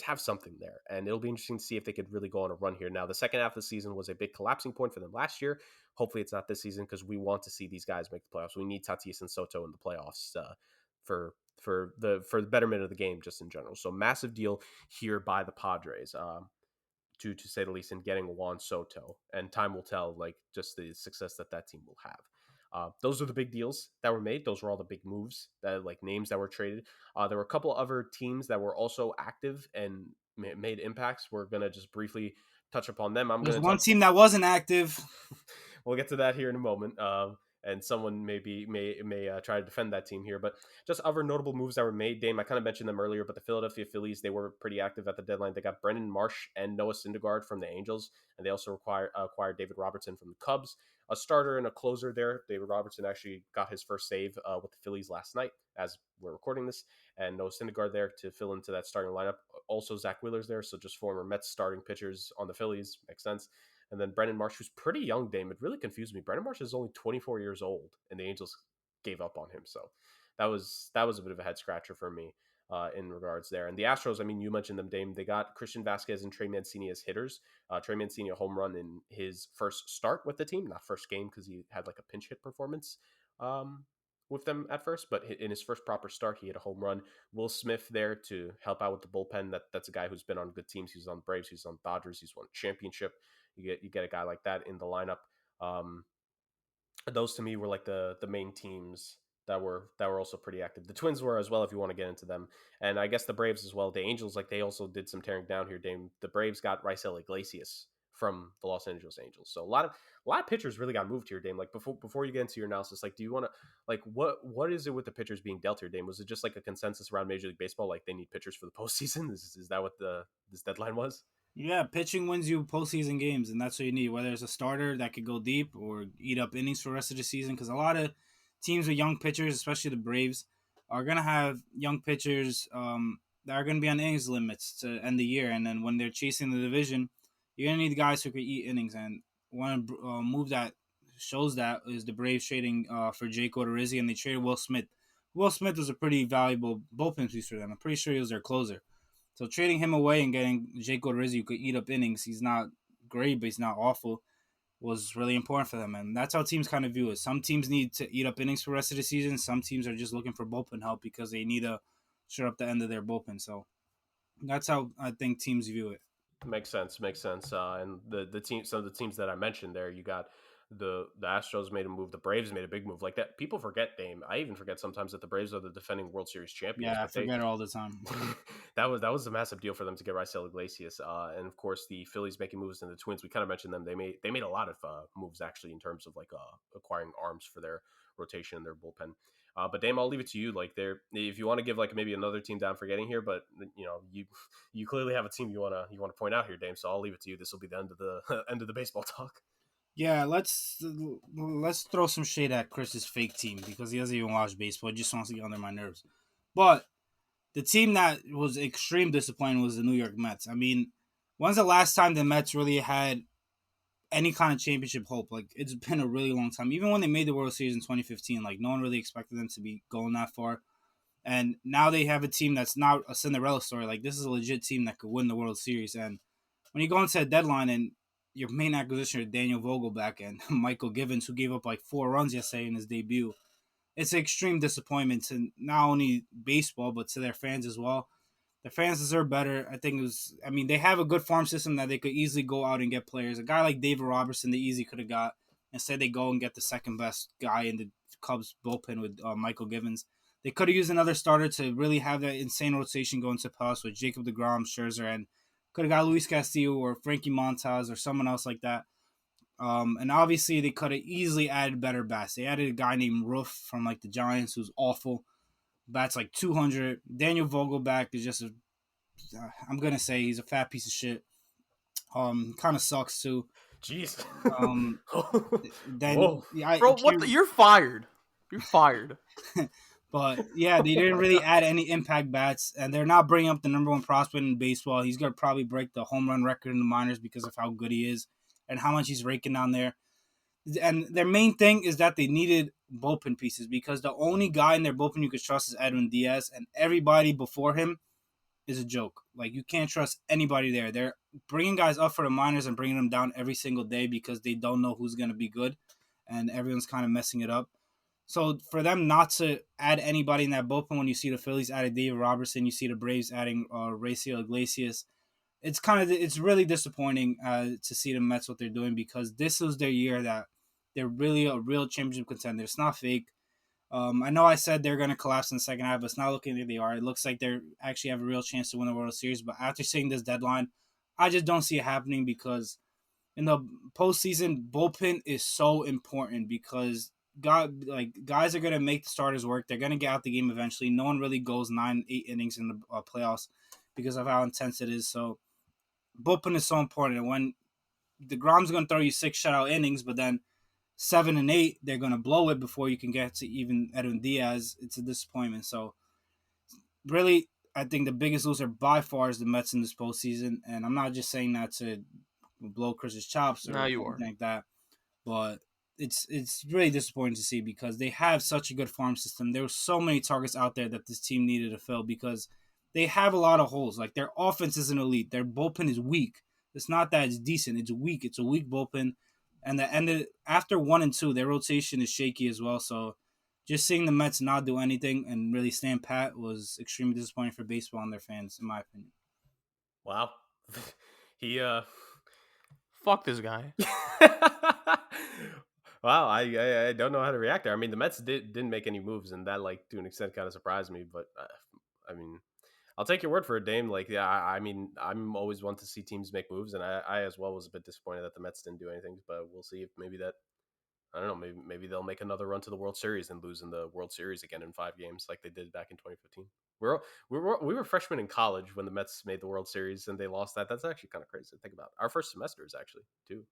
have something there, and it'll be interesting to see if they could really go on a run here. Now, the second half of the season was a big collapsing point for them last year. Hopefully, it's not this season because we want to see these guys make the playoffs. We need Tatis and Soto in the playoffs for for the betterment of the game, just in general. So, massive deal here by the Padres. To say the least, in getting Juan Soto, and time will tell, like just the success that team will have. Those are the big deals that were made. Those were all the big moves that like names that were traded. There were a couple other teams that were also active and made impacts. We're gonna just briefly touch upon them. I'm There's gonna one touch. team that wasn't active. We'll get to that here in a moment. And someone may try to defend that team here, but just other notable moves that were made. Dame, I kind of mentioned them earlier, but the Philadelphia Phillies, they were pretty active at the deadline. They got Brendan Marsh and Noah Syndergaard from the Angels, and they also acquired David Robertson from the Cubs, a starter and a closer there. David Robertson actually got his first save with the Phillies last night as we're recording this, and Noah Syndergaard there to fill into that starting lineup. Also, Zach Wheeler's there, so just former Mets starting pitchers on the Phillies. Makes sense. And then Brendan Marsh, who's pretty young, Dame. It really confused me. Brendan Marsh is only 24 years old, and the Angels gave up on him. So that was a bit of a head scratcher for me in regards there. And the Astros, I mean, you mentioned them, Dame. They got Christian Vasquez and Trey Mancini as hitters. Trey Mancini a home run in his first start with the team, not first game because he had like a pinch hit performance with them at first, but in his first proper start, he hit a home run. Will Smith there to help out with the bullpen. That's a guy who's been on good teams. He's on Braves. He's on Dodgers. He's won a championship. You get a guy like that in the lineup. Um, those to me were like the main teams that were also pretty active. The Twins were as well, if you want to get into them, and I guess the Braves as well. The Angels, like they also did some tearing down here. Dame, the Braves got Raisel Iglesias from the Los Angeles Angels, so a lot of pitchers really got moved here, Dame. Like before you get into your analysis, like do you want to like what is it with the pitchers being dealt here, Dame? Was it just like a consensus around Major League Baseball, like they need pitchers for the postseason? Is that what this deadline was? Yeah, pitching wins you postseason games, and that's what you need. Whether it's a starter that could go deep or eat up innings for the rest of the season, because a lot of teams with young pitchers, especially the Braves, are gonna have young pitchers that are gonna be on innings limits to end the year, and then when they're chasing the division, you're gonna need guys who can eat innings. And one move that shows that is the Braves trading for Jake Odorizzi, and they traded Will Smith. Will Smith was a pretty valuable bullpen piece for them. I'm pretty sure he was their closer. So trading him away and getting Jake Odorizzi, who could eat up innings, he's not great, but he's not awful, was really important for them. And that's how teams kind of view it. Some teams need to eat up innings for the rest of the season. Some teams are just looking for bullpen help because they need to shore up the end of their bullpen. So that's how I think teams view it. Makes sense. Makes sense. And the team, some of the teams that I mentioned there, you got the Astros made a move, the Braves made a big move. Like that, people forget, Dame. I even forget sometimes that the Braves are the defending World Series champions, Yeah, I but they forget it all the time. that was a massive deal for them to get Raisel Iglesias. And of course, the Phillies making moves and the Twins. We kind of mentioned them. They made a lot of moves actually in terms of like acquiring arms for their rotation and their bullpen. But Dame, I'll leave it to you. Like, there, if you want to give like maybe another team down for getting here, but you clearly have a team you wanna point out here, Dame. So I'll leave it to you. This will be the end of the end of the baseball talk. Yeah, let's throw some shade at Chris's fake team because he doesn't even watch baseball. He just wants to get under my nerves. But the team that was extreme disappointing was the New York Mets. I mean, when's the last time the Mets really had any kind of championship hope? Like, it's been a really long time. Even when they made the World Series in 2015, like no one really expected them to be going that far. And now they have a team that's not a Cinderella story. Like, this is a legit team that could win the World Series. And when you go into a deadline and your main acquisition is Daniel Vogelback and Michael Givens, who gave up like 4 runs yesterday in his debut, it's an extreme disappointment to not only baseball but to their fans as well. The fans deserve better. I think it was. I mean, they have a good farm system that they could easily go out and get players. A guy like David Robertson, they easily could have got. Instead, they go and get the second best guy in the Cubs bullpen with Michael Givens. They could have used another starter to really have that insane rotation going to pass with Jacob DeGrom, Scherzer, and could have got Luis Castillo or Frankie Montas or someone else like that. And obviously, they could have easily added better bats. They added a guy named Roof from like the Giants, who's awful. Bats like 200. Daniel Vogelback is just a I'm gonna say he's a fat piece of shit. Kind of sucks too. Jeez. Um, then Whoa. yeah, I Bro, what can't. the? You're fired. You're fired. But yeah, they didn't really add any impact bats, and they're not bringing up the number one prospect in baseball. He's gonna probably break the home run record in the minors because of how good he is and how much he's raking down there. And their main thing is that they needed bullpen pieces because the only guy in their bullpen you could trust is Edwin Diaz, and everybody before him is a joke. Like, you can't trust anybody there. They're bringing guys up for the minors and bringing them down every single day because they don't know who's going to be good, and everyone's kind of messing it up. So for them not to add anybody in that bullpen, when you see the Phillies added David Robertson, you see the Braves adding Raciel Iglesias, it's really disappointing to see the Mets what they're doing because this was their year that they're really a real championship contender. It's not fake. I know I said they're going to collapse in the second half, but it's not looking like they are. It looks like they actually have a real chance to win the World Series. But after seeing this deadline, I just don't see it happening because in the postseason, bullpen is so important because guys are going to make the starters work. They're going to get out the game eventually. No one really goes 9-8 innings in the playoffs because of how intense it is. So bullpen is so important. And when DeGrom's going to throw you 6 shutout innings, but then 7 and 8, they're going to blow it before you can get to even Edwin Diaz. It's a disappointment. So, really, I think the biggest loser by far is the Mets in this postseason. And I'm not just saying that to blow Chris's chops or Now you are. anything like that, but it's really disappointing to see because they have such a good farm system. There were so many targets out there that this team needed to fill because they have a lot of holes. Like, their offense isn't elite. Their bullpen is weak. It's not that it's decent. It's weak. It's a weak bullpen. And after 1 and 2, their rotation is shaky as well. So just seeing the Mets not do anything and really stand pat was extremely disappointing for baseball and their fans, in my opinion. Wow. He Fuck this guy. Wow, I don't know how to react there. I mean, the Mets didn't make any moves, and that, like, to an extent, kind of surprised me. But I mean, I'll take your word for it, Dame. Like, yeah, I mean, I'm always one to see teams make moves, and I as well was a bit disappointed that the Mets didn't do anything. But we'll see if maybe that, I don't know, maybe they'll make another run to the World Series and lose in the World Series again in 5 games, like they did back in 2015. We were freshmen in college when the Mets made the World Series and they lost that. That's actually kind of crazy to think about. Our first semesters actually too.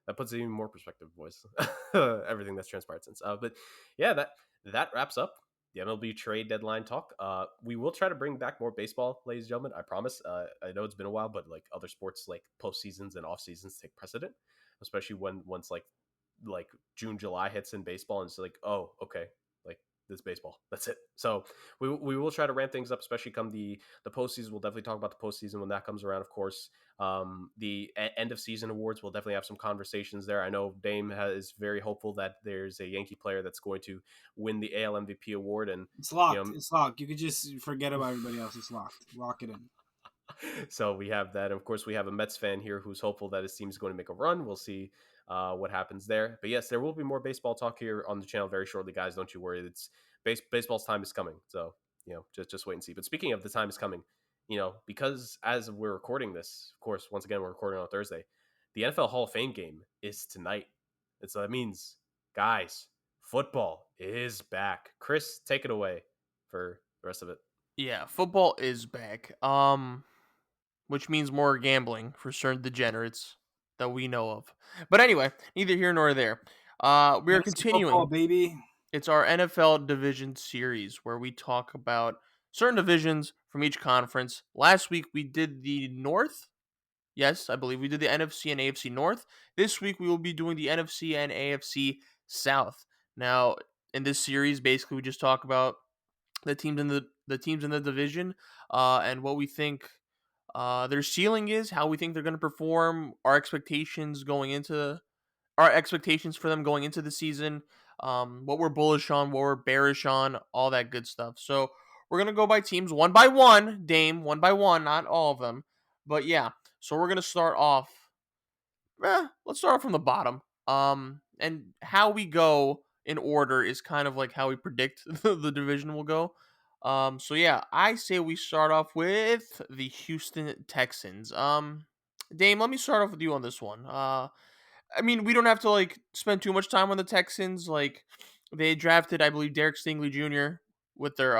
That puts it even more perspective, boys. Everything that's transpired since. But yeah, that wraps up the MLB trade deadline talk. We will try to bring back more baseball, ladies and gentlemen. I promise. I know it's been a while, but like other sports, like postseasons and off seasons take precedent, especially once like June, July hits in baseball, and it's like, oh, okay, like this baseball. That's it. So we will try to ramp things up, especially come the postseason. We'll definitely talk about the postseason when that comes around, of course. The end of season awards, we'll definitely have some conversations there. I know Dame is very hopeful that there's a Yankee player that's going to win the AL MVP award, and It's locked. It's locked. You could just forget about everybody else. It's locked. Lock it in. So we have that. Of course, we have a Mets fan here who's hopeful that his team is going to make a run. We'll see what happens there. But yes, there will be more baseball talk here on the channel very shortly, guys. Don't you worry. It's baseball's time is coming. So just wait and see. But speaking of the time is coming, because as we're recording this, of course, once again we're recording on Thursday. The NFL Hall of Fame game is tonight. And so that means, guys, football is back. Chris, take it away for the rest of it. Yeah, football is back. Which means more gambling for certain degenerates that we know of. But anyway, neither here nor there. We are Fantasy football, continuing. baby. It's our NFL division series where we talk about certain divisions from each conference. Last week we did the North. Yes, I believe we did the NFC and AFC North. This week we will be doing the NFC and AFC South. Now, in this series, basically we just talk about the teams in the teams in the division, and what we think their ceiling is, how we think they're going to perform, our expectations going into our expectations for them going into the season, what we're bullish on, what we're bearish on, all that good stuff. So we're gonna go by teams one by one, Dame, one by one, not all of them. But yeah, so we're gonna start off. Let's start from the bottom. And how we go in order is kind of like how we predict the division will go. So yeah, I say we start off with the Houston Texans. Dame, let me start off with you on this one. I mean, we don't have to like spend too much time on the Texans. Like they drafted, I believe, Derek Stingley Jr. With their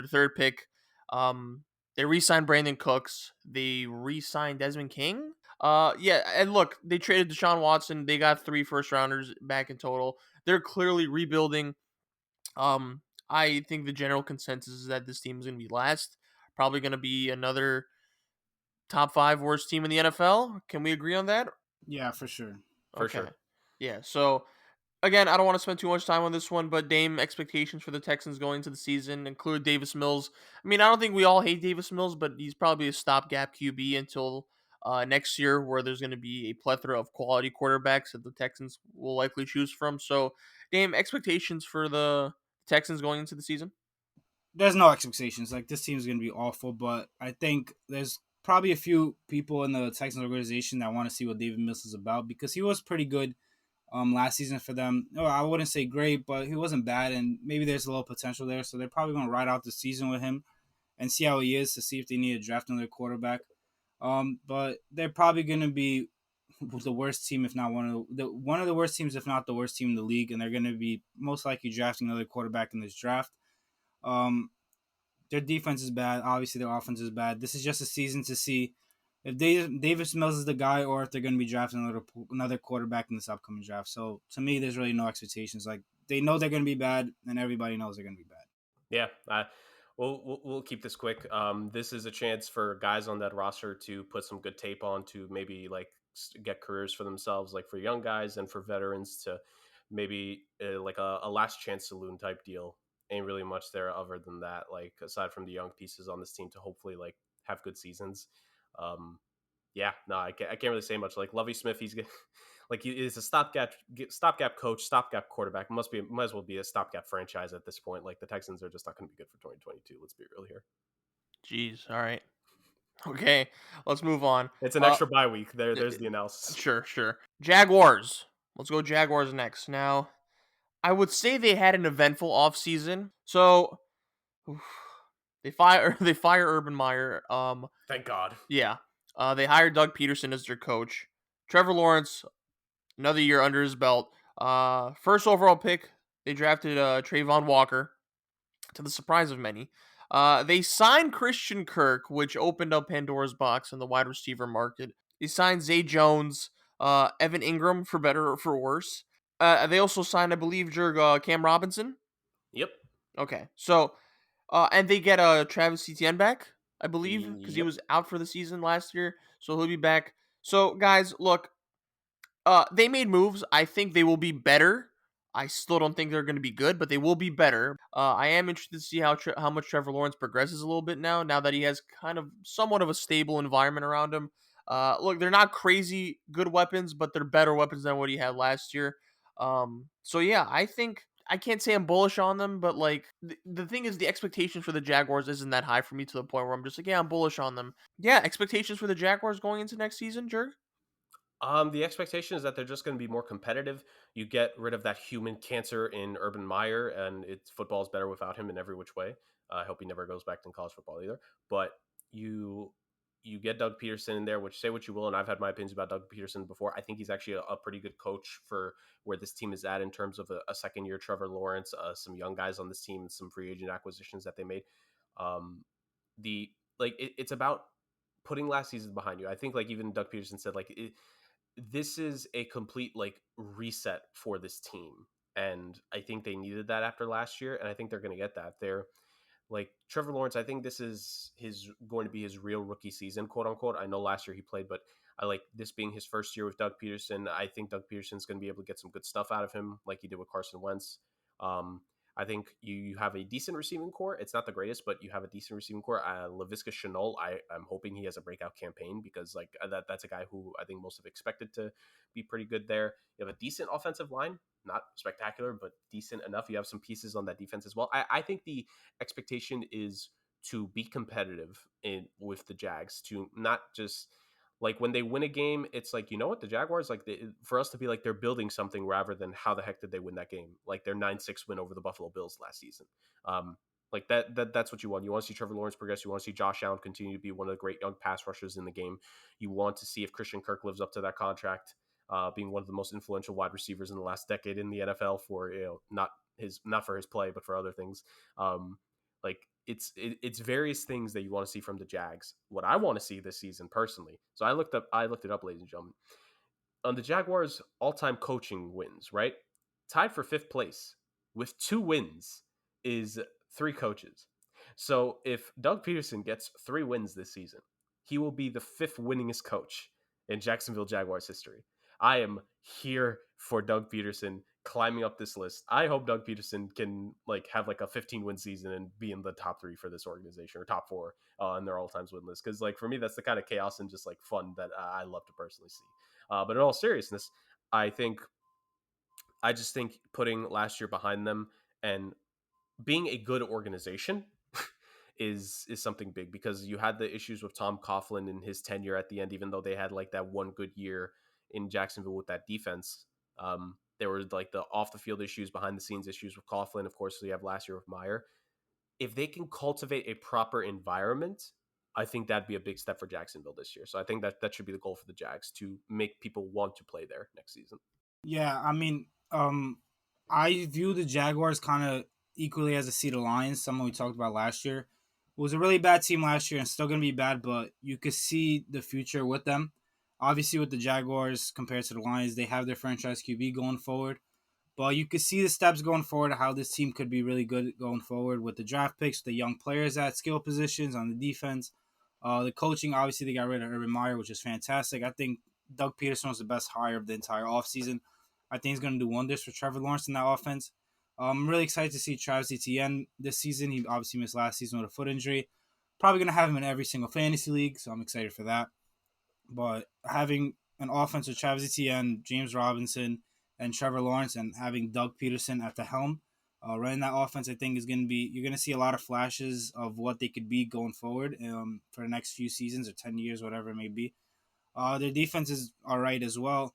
third pick. They re-signed Brandon Cooks. They re-signed Desmond King. Yeah, and look, they traded Deshaun Watson. They got 3 first rounders back in total. They're clearly rebuilding. I think the general consensus is that this team is going to be last. Probably going to be another top 5 worst team in the NFL. Can we agree on that? Yeah, for sure. For Okay. sure. Yeah. So again, I don't want to spend too much time on this one, but Dame expectations for the Texans going into the season include Davis Mills. I mean, I don't think we all hate Davis Mills, but he's probably a stopgap QB until next year, where there's going to be a plethora of quality quarterbacks that the Texans will likely choose from. So, Dame, expectations for the Texans going into the season? There's no expectations. Like this team's gonna be awful, but I think there's probably a few people in the Texans organization that want to see what David Mills is about because he was pretty good last season for them. No, I wouldn't say great, but he wasn't bad, and maybe there's a little potential there. So they're probably gonna ride out the season with him and see how he is to see if they need to draft another quarterback. But they're probably gonna be the worst team, if not one of the worst teams, if not the worst team in the league, and they're gonna be most likely drafting another quarterback in this draft. Um, their defense is bad. Obviously, their offense is bad. This is just a season to see if Davis Mills is the guy or if they're going to be drafting another quarterback in this upcoming draft. So to me, there's really no expectations. Like they know they're going to be bad, and everybody knows they're going to be bad. Yeah. We'll keep this quick. This is a chance for guys on that roster to put some good tape on to maybe like get careers for themselves, like for young guys and for veterans to maybe like a last chance saloon type deal. Ain't really much there other than that, like aside from the young pieces on this team to hopefully like have good seasons. Um, yeah, no, I can't really say much. Like Lovie Smith, he's like he's a stopgap coach, stopgap quarterback. Might as well be a stopgap franchise at this point. Like the Texans are just not going to be good for 2022. Let's be real here. Jeez. All right. Okay. Let's move on. It's an extra bye week. There's the analysis. Sure. Jaguars. Let's go Jaguars next. Now, I would say they had an eventful offseason. So oof, they fire Urban Meyer. Thank God. Yeah. They hired Doug Peterson as their coach. Trevor Lawrence, another year under his belt. First overall pick, they drafted Trayvon Walker, to the surprise of many. They signed Christian Kirk, which opened up Pandora's box in the wide receiver market. They signed Zay Jones, Evan Ingram, for better or for worse. They also signed, I believe, Jurg Cam Robinson. Yep. Okay, so and they get Travis Etienne back, I believe, because he Yep. was out for the season last year, so he'll be back. So guys, look, they made moves. I think they will be better. I still don't think they're going to be good, but they will be better. I am interested to see how much Trevor Lawrence progresses a little bit now that he has kind of somewhat of a stable environment around him. Look, they're not crazy good weapons, but they're better weapons than what he had last year. So yeah, I think I can't say I'm bullish on them, but like the thing is, the expectations for the Jaguars isn't that high for me to the point where I'm just like, yeah, I'm bullish on them. Yeah, expectations for the Jaguars going into next season, Jurg? The expectation is that they're just going to be more competitive. You get rid of that human cancer in Urban Meyer, and football is better without him in every which way. I hope he never goes back to college football either. But you get Doug Peterson in there, which say what you will, and I've had my opinions about Doug Peterson before. I think he's actually a pretty good coach for where this team is at in terms of a second year Trevor Lawrence, some young guys on this team, some free agent acquisitions that they made. It's about putting last season behind you. I think like even Doug Peterson said this is a complete like reset for this team, and I think they needed that after last year, and I think they're going to get that. They're like Trevor Lawrence. I think this is going to be his real rookie season, quote unquote. I know last year he played, but I like this being his first year with Doug Peterson. I think Doug Peterson's going to be able to get some good stuff out of him, like he did with Carson Wentz. I think you have a decent receiving core. It's not the greatest, but you have a decent receiving core. Laviska Shenault, I'm hoping he has a breakout campaign because like that's a guy who I think most have expected to be pretty good there. You have a decent offensive line, not spectacular, but decent enough. You have some pieces on that defense as well. I think the expectation is to be competitive with the Jags, to not just like when they win a game, it's like, you know what, the Jaguars, like for us to be like they're building something rather than how the heck did they win that game, like their 9-6 win over the Buffalo Bills last season. Like that's what you want. You want to see Trevor Lawrence progress. You want to see Josh Allen continue to be one of the great young pass rushers in the game. You want to see if Christian Kirk lives up to that contract, being one of the most influential wide receivers in the last decade in the NFL for, not for his play but for other things. Like it's various things that you want to see from the Jags. What I want to see this season personally. So I looked it up, ladies and gentlemen. On the Jaguars' all-time coaching wins, right? Tied for 5th place with 2 wins is 3 coaches. So if Doug Peterson gets 3 wins this season, he will be the 5th winningest coach in Jacksonville Jaguars history. I am here for Doug Peterson climbing up this list. I hope Doug Peterson can like have like a 15-win season and be in the top 3 for this organization, or top 4 in their all-time win list. Because like for me, that's the kind of chaos and just like fun that I love to personally see. But in all seriousness, I just think putting last year behind them and being a good organization is something big, because you had the issues with Tom Coughlin and his tenure at the end. Even though they had like that one good year in Jacksonville with that defense, there were like the off the field issues, behind the scenes issues with Coughlin. Of course, you have last year with Meyer. If they can cultivate a proper environment, I think that'd be a big step for Jacksonville this year. So I think that should be the goal for the Jags, to make people want to play there next season. Yeah, I mean, I view the Jaguars kind of equally as a seed of Lions, someone we talked about last year. It was a really bad team last year and still going to be bad, but you could see the future with them. Obviously, with the Jaguars compared to the Lions, they have their franchise QB going forward. But you could see the steps going forward, how this team could be really good going forward with the draft picks, the young players at skill positions on the defense. The coaching, obviously, they got rid of Urban Meyer, which is fantastic. I think Doug Peterson was the best hire of the entire offseason. I think he's going to do wonders for Trevor Lawrence in that offense. I'm really excited to see Travis Etienne this season. He obviously missed last season with a foot injury. Probably going to have him in every single fantasy league, so I'm excited for that. But having an offense with Travis Etienne, James Robinson, and Trevor Lawrence, and having Doug Peterson at the helm, running that offense, I think you're going to see a lot of flashes of what they could be going forward for the next few seasons or 10 years, whatever it may be. Their defense is all right as well.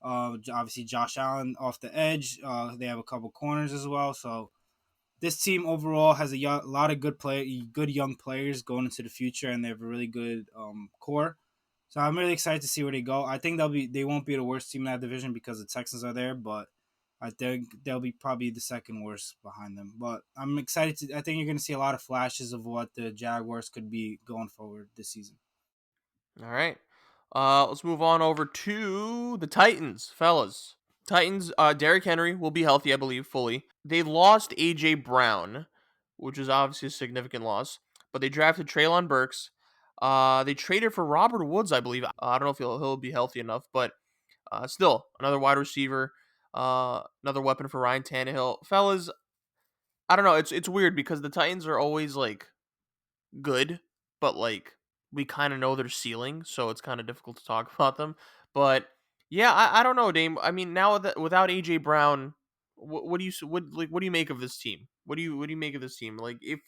Obviously, Josh Allen off the edge. They have a couple corners as well. So this team overall has a lot of good young players going into the future, and they have a really good core. So I'm really excited to see where they go. I think they won't be the worst team in that division because the Texans are there, but I think they'll be probably the second worst behind them. But I'm excited I think you're going to see a lot of flashes of what the Jaguars could be going forward this season. All right. Let's move on over to the Titans, fellas. Titans, Derrick Henry will be healthy, I believe, fully. They lost A.J. Brown, which is obviously a significant loss, but they drafted Treylon Burks. They traded for Robert Woods, I believe. I don't know if he'll be healthy enough, but still, another wide receiver, another weapon for Ryan Tannehill. Fellas, I don't know. It's weird because the Titans are always like good, but like we kind of know their ceiling, so it's kind of difficult to talk about them. But yeah, I don't know, Dame. I mean, now that without AJ Brown, what do you make of this team? What do you make of this team? Like if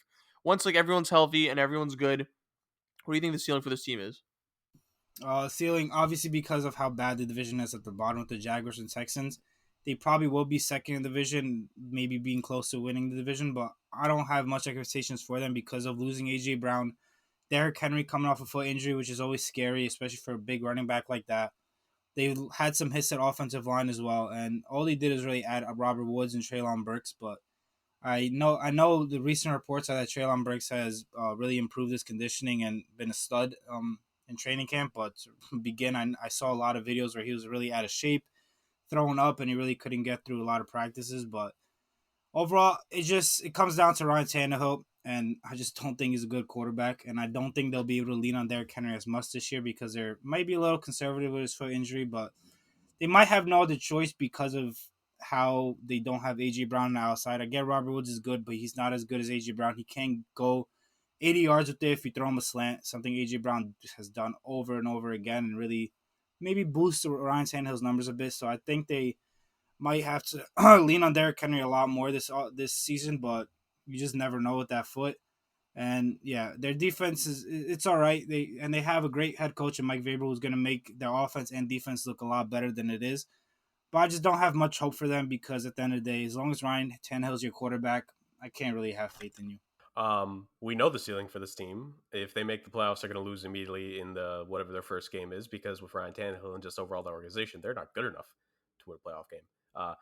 once like everyone's healthy and everyone's good, what do you think the ceiling for this team is? Ceiling, obviously, because of how bad the division is at the bottom with the Jaguars and Texans, they probably will be second in the division, maybe being close to winning the division. But I don't have much expectations for them because of losing AJ Brown, Derrick Henry coming off a foot injury, which is always scary, especially for a big running back like that. They had some hits at offensive line as well, and all they did is really add Robert Woods and Treylon Burks. But I know the recent reports are that Treylon Burks has really improved his conditioning and been a stud in training camp. But to begin, I saw a lot of videos where he was really out of shape, throwing up, and he really couldn't get through a lot of practices. But overall, it comes down to Ryan Tannehill, and I just don't think he's a good quarterback, and I don't think they'll be able to lean on Derrick Henry as much this year because they're might be a little conservative with his foot injury, but they might have no other choice because of how they don't have AJ Brown on the outside. I get Robert Woods is good, but he's not as good as AJ Brown. He can't go 80 yards with it if you throw him a slant, something AJ Brown has done over and over again, and really maybe boost Ryan Tannehill's numbers a bit. So I think they might have to lean on Derrick Henry a lot more this season, but you just never know with that foot. And yeah, their defense it's all right. They have a great head coach in Mike Vrabel who's going to make their offense and defense look a lot better than it is. But I just don't have much hope for them because at the end of the day, as long as Ryan Tannehill's your quarterback, I can't really have faith in you. We know the ceiling for this team. If they make the playoffs, they're going to lose immediately in the whatever their first game is, because with Ryan Tannehill and just overall the organization, they're not good enough to win a playoff game.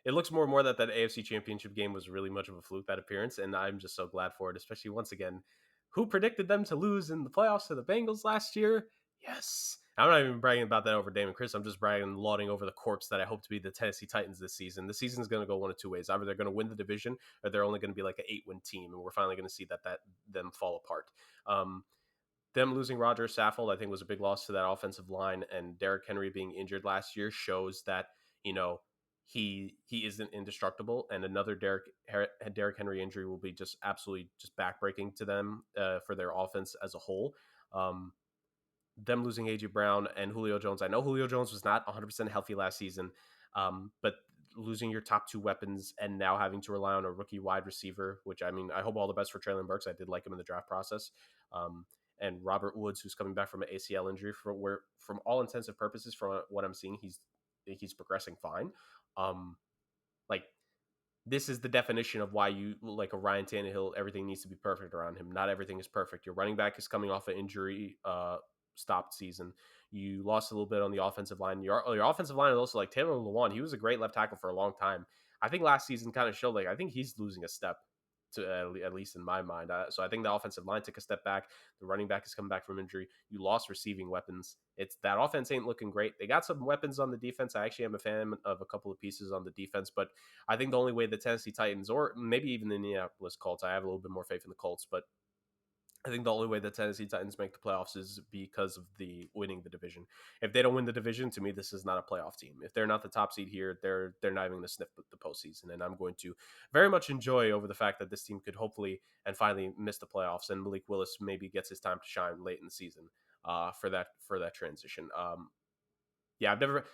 It looks more and more that AFC Championship game was really much of a fluke, that appearance, and I'm just so glad for it, especially once again, who predicted them to lose in the playoffs to the Bengals last year? Yes. I'm not even bragging about that over Damon Chris. I'm just bragging and lauding over the corpse that I hope to be the Tennessee Titans this season. The season's going to go one of two ways. Either they're going to win the division or they're only going to be like an 8-win team, and we're finally going to see that them fall apart. Them losing Roger Saffold, I think, was a big loss to that offensive line, and Derrick Henry being injured last year shows that, he isn't indestructible, and another Derrick Henry injury will be just absolutely just backbreaking to them for their offense as a whole. Them losing AJ Brown and Julio Jones. I know Julio Jones was not 100% healthy last season, but losing your top two weapons and now having to rely on a rookie wide receiver, which, I mean, I hope all the best for Traylon Burks. I did like him in the draft process. And Robert Woods, who's coming back from an ACL injury, from all intents and purposes, from what I'm seeing, he's progressing fine. Like, this is the definition of why you like a Ryan Tannehill. Everything needs to be perfect around him. Not everything is perfect. Your running back is coming off an injury stopped season. You lost a little bit on the offensive line. Your offensive line is also like Taylor Lewan. He was a great left tackle for a long time. I think last season kind of showed, like, I think he's losing a step, to at least in my mind. So I think the offensive line took a step back. The running back is coming back from injury. You lost receiving weapons. It's that offense ain't looking great. They got some weapons on the defense. I actually am a fan of a couple of pieces on the defense, but I think the only way the Tennessee Titans, or maybe even the Indianapolis Colts, I have a little bit more faith in the Colts, but I think the only way the Tennessee Titans make the playoffs is because of the winning the division. If they don't win the division, to me, this is not a playoff team. If they're not the top seed here, they're not even going to sniff the postseason. And I'm going to very much enjoy over the fact that this team could hopefully and finally miss the playoffs, and Malik Willis maybe gets his time to shine late in the season for that transition. Yeah, I've never,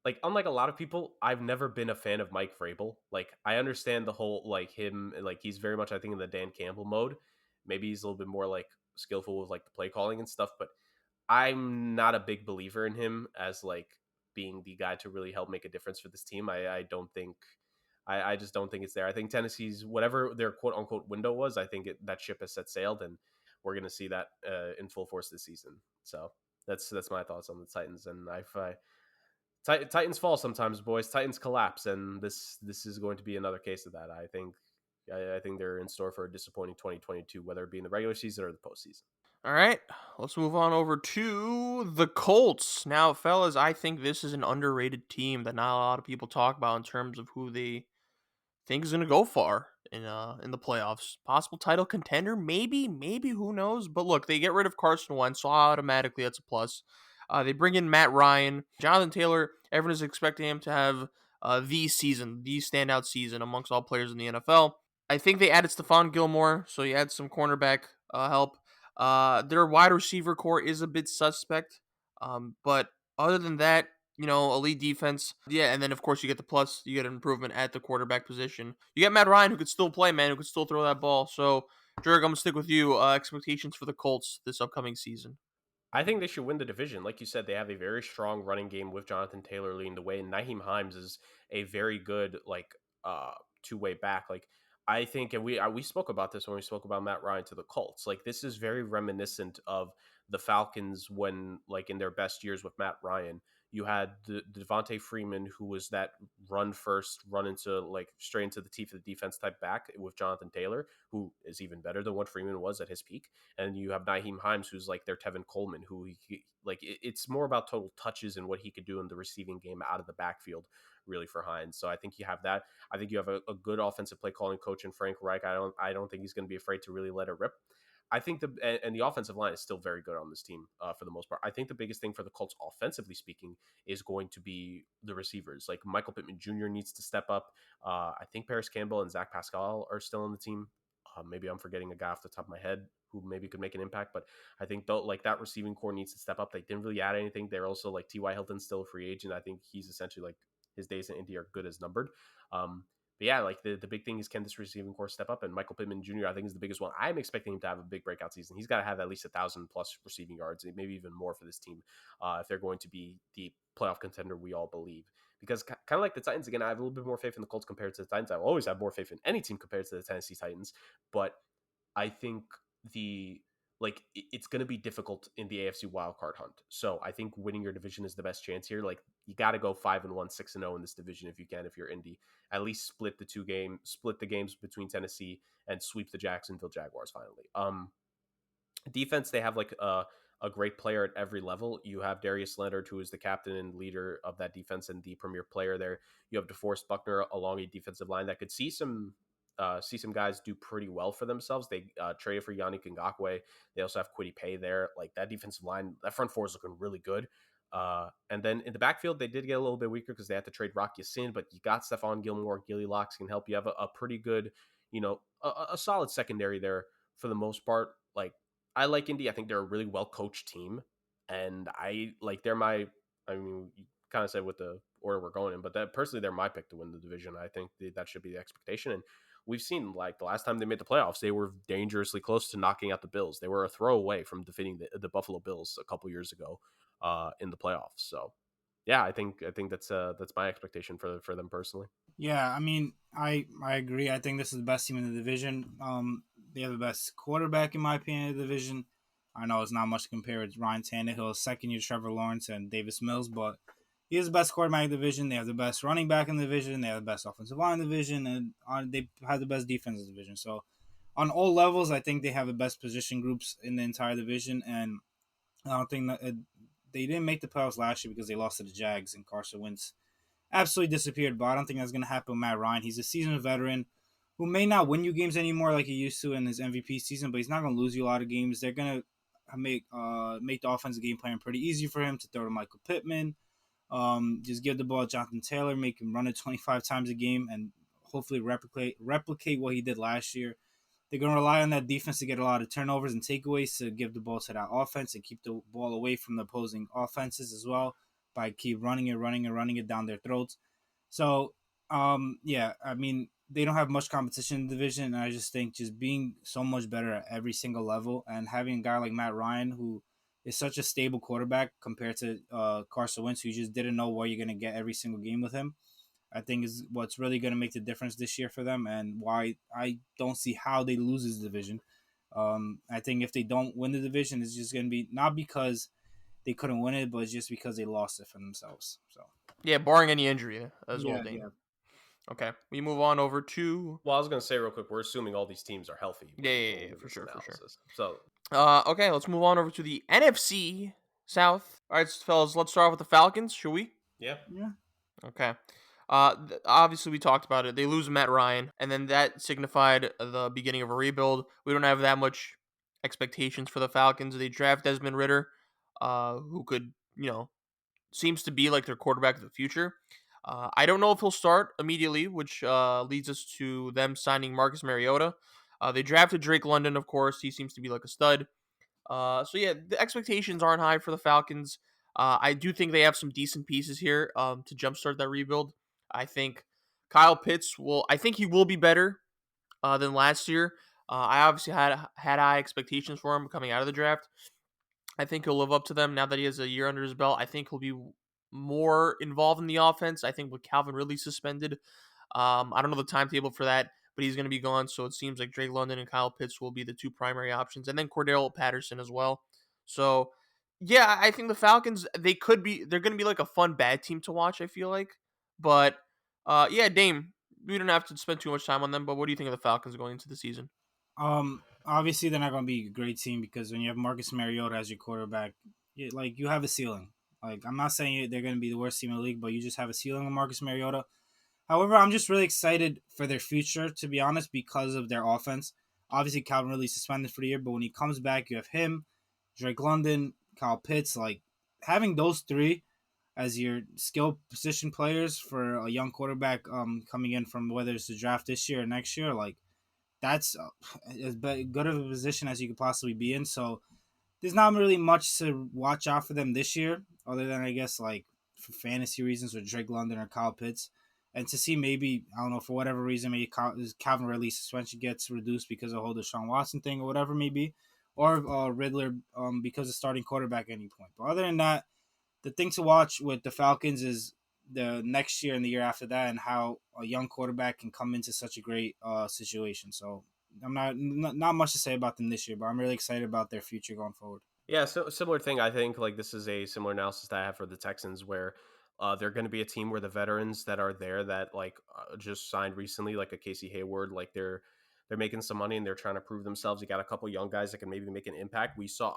like, unlike a lot of people, I've never been a fan of Mike Vrabel. Like, I understand the whole, like, him, like, he's very much, I think, in the Dan Campbell mode. Maybe he's a little bit more, like, skillful with, like, the play calling and stuff, but I'm not a big believer in him as, like, being the guy to really help make a difference for this team. I don't think, I just don't think it's there. I think Tennessee's, whatever their quote unquote window was, I think that ship has set sailed, and we're going to see that in full force this season. So that's my thoughts on the Titans. And Titans fall sometimes, boys. Titans collapse, and this is going to be another case of that. I think they're in store for a disappointing 2022, whether it be in the regular season or the postseason. All right, let's move on over to the Colts. Now, fellas, I think this is an underrated team that not a lot of people talk about in terms of who they think is going to go far in the playoffs. Possible title contender, maybe, who knows? But look, they get rid of Carson Wentz, so automatically that's a plus. They bring in Matt Ryan, Jonathan Taylor. Everyone is expecting him to have the standout season amongst all players in the NFL. I think they added Stephon Gilmore, so you add some cornerback help. Their wide receiver core is a bit suspect, but other than that, elite defense. Yeah, and then of course you get the plus. You get an improvement at the quarterback position. You get Matt Ryan, who could still play, man, who could still throw that ball. So, Jurg, I'm gonna stick with you. Expectations for the Colts this upcoming season. I think they should win the division. Like you said, they have a very strong running game with Jonathan Taylor leading the way, and Nyheim Hines is a very good, like, two-way back. Like, I think, and we spoke about this when we spoke about Matt Ryan to the Colts. Like, this is very reminiscent of the Falcons when, like, in their best years with Matt Ryan. You had the Devontae Freeman, who was that run first, run into, like, straight into the teeth of the defense type back with Jonathan Taylor, who is even better than what Freeman was at his peak. And you have Nyheim Hines, who's like their Tevin Coleman, who it's more about total touches and what he could do in the receiving game out of the backfield, really, for Hines. So I think you have that. I think you have a good offensive play calling coach in Frank Reich. I don't think he's going to be afraid to really let it rip. I think and the offensive line is still very good on this team for the most part. I think the biggest thing for the Colts, offensively speaking, is going to be the receivers. Like Michael Pittman Jr. needs to step up. I think Paris Campbell and Zach Pascal are still on the team. Maybe I'm forgetting a guy off the top of my head who maybe could make an impact, but I think though like that receiving core needs to step up. They didn't really add anything. They're also like T.Y. Hilton's still a free agent. I think he's essentially like his days in Indy are good as numbered. But yeah, like the big thing is, can this receiving core step up? And Michael Pittman Jr. I think is the biggest one. I'm expecting him to have a big breakout season. He's got to have at least 1,000+ receiving yards, maybe even more for this team if they're going to be the playoff contender we all believe. Because kind of like the Titans, again, I have a little bit more faith in the Colts compared to the Titans. I will always have more faith in any team compared to the Tennessee Titans. But I think it's going to be difficult in the AFC wildcard hunt. So I think winning your division is the best chance here. Like you got to go 5-1, 6-0 in this division if you can. If you're Indy, at least split the games between Tennessee and sweep the Jacksonville Jaguars finally. Defense, they have like a great player at every level. You have Darius Leonard, who is the captain and leader of that defense and the premier player there. You have DeForest Buckner along a defensive line that could see some guys do pretty well for themselves. They traded for Yannick Ngakoue. They also have Kwity Paye there. Like that defensive line, that front four is looking really good. And then in the backfield, they did get a little bit weaker because they had to trade Rock Ya-Sin, but you got Stephon Gilmore, Gilly Locks can help. You have a pretty good, a solid secondary there for the most part. Like I like Indy. I think they're a really well coached team, and I like I mean, you kind of said with the order we're going in, but that personally, they're my pick to win the division. I think that should be the expectation. And we've seen like the last time they made the playoffs, they were dangerously close to knocking out the Bills. They were a throw away from defeating the Buffalo Bills a couple years ago in the playoffs. So yeah, I think that's my expectation for them personally. Yeah, I mean, I agree. I think this is the best team in the division. They have the best quarterback in my opinion in the division. I know it's not much to compare with Ryan Tannehill, second year Trevor Lawrence and Davis Mills, but he is the best quarterback in the division. They have the best running back in the division. They have the best offensive line in the division, and they have the best defense in the division. So on all levels, I think they have the best position groups in the entire division. And I don't think that they didn't make the playoffs last year because they lost to the Jags and Carson Wentz absolutely disappeared. But I don't think that's going to happen with Matt Ryan. He's a seasoned veteran who may not win you games anymore like he used to in his MVP season, but he's not going to lose you a lot of games. They're going to make the offensive game plan pretty easy for him to throw to Michael Pittman. Just give the ball to Jonathan Taylor, make him run it 25 times a game, and hopefully replicate what he did last year. They're going to rely on that defense to get a lot of turnovers and takeaways to give the ball to that offense and keep the ball away from the opposing offenses as well by keep running it down their throats. So, yeah, I mean, they don't have much competition in the division, and I just think just being so much better at every single level and having a guy like Matt Ryan who is such a stable quarterback compared to Carson Wentz, who just didn't know what you're going to get every single game with him, I think is what's really going to make the difference this year for them and why I don't see how they lose this division. I think if they don't win the division, it's just going to be not because they couldn't win it, but it's just because they lost it for themselves. So Yeah, barring any injury as well, yeah, Dane. yeah. Okay, we move on over to. Well, I was going to say real quick, we're assuming all these teams are healthy. Yeah, for sure. So Okay, let's move on over to the NFC South. All right, fellas, let's start with the Falcons, shall we? yeah. Okay. Obviously, we talked about it. They lose Matt Ryan, and then that signified the beginning of a rebuild. We don't have that much expectations for the Falcons. They draft Desmond Ridder, who could, seems to be like their quarterback of the future. I don't know if he'll start immediately, which leads us to them signing Marcus Mariota. They drafted Drake London, of course. He seems to be like a stud. So yeah, the expectations aren't high for the Falcons. I do think they have some decent pieces here to jumpstart that rebuild. I think Kyle Pitts will. I think he will be better than last year. I obviously had high expectations for him coming out of the draft. I think he'll live up to them now that he has a year under his belt. I think he'll be more involved in the offense. I think with Calvin Ridley suspended, I don't know the timetable for that, but he's going to be gone. So it seems like Drake London and Kyle Pitts will be the two primary options, and then Cordell Patterson as well. So yeah, I think the Falcons they're going to be like a fun bad team to watch. I feel like, but yeah, Dame, we don't have to spend too much time on them. But what do you think of the Falcons going into the season? Obviously they're not going to be a great team because when you have Marcus Mariota as your quarterback, you have a ceiling. Like I'm not saying they're going to be the worst team in the league, but you just have a ceiling with Marcus Mariota. However, I'm just really excited for their future, to be honest, because of their offense. Obviously, Calvin Ridley suspended for the year, but when he comes back, you have him, Drake London, Kyle Pitts. Like having those three as your skill position players for a young quarterback coming in from whether it's the draft this year or next year, like that's as good of a position as you could possibly be in. So there's not really much to watch out for them this year, other than I guess like for fantasy reasons with Drake London or Kyle Pitts. And to see maybe, I don't know, for whatever reason, maybe Calvin Ridley's suspension gets reduced because of the whole Deshaun Watson thing or whatever maybe, or Riddler because of starting quarterback at any point. But other than that, the thing to watch with the Falcons is the next year and the year after that, and how a young quarterback can come into such a great situation. So I'm not much to say about them this year, but I'm really excited about their future going forward. Yeah, so similar thing. I think like this is a similar analysis that I have for the Texans, where they're going to be a team where the veterans that are there that like just signed recently, like a Casey Hayward, like they're making some money and they're trying to prove themselves. You got a couple young guys that can maybe make an impact. We saw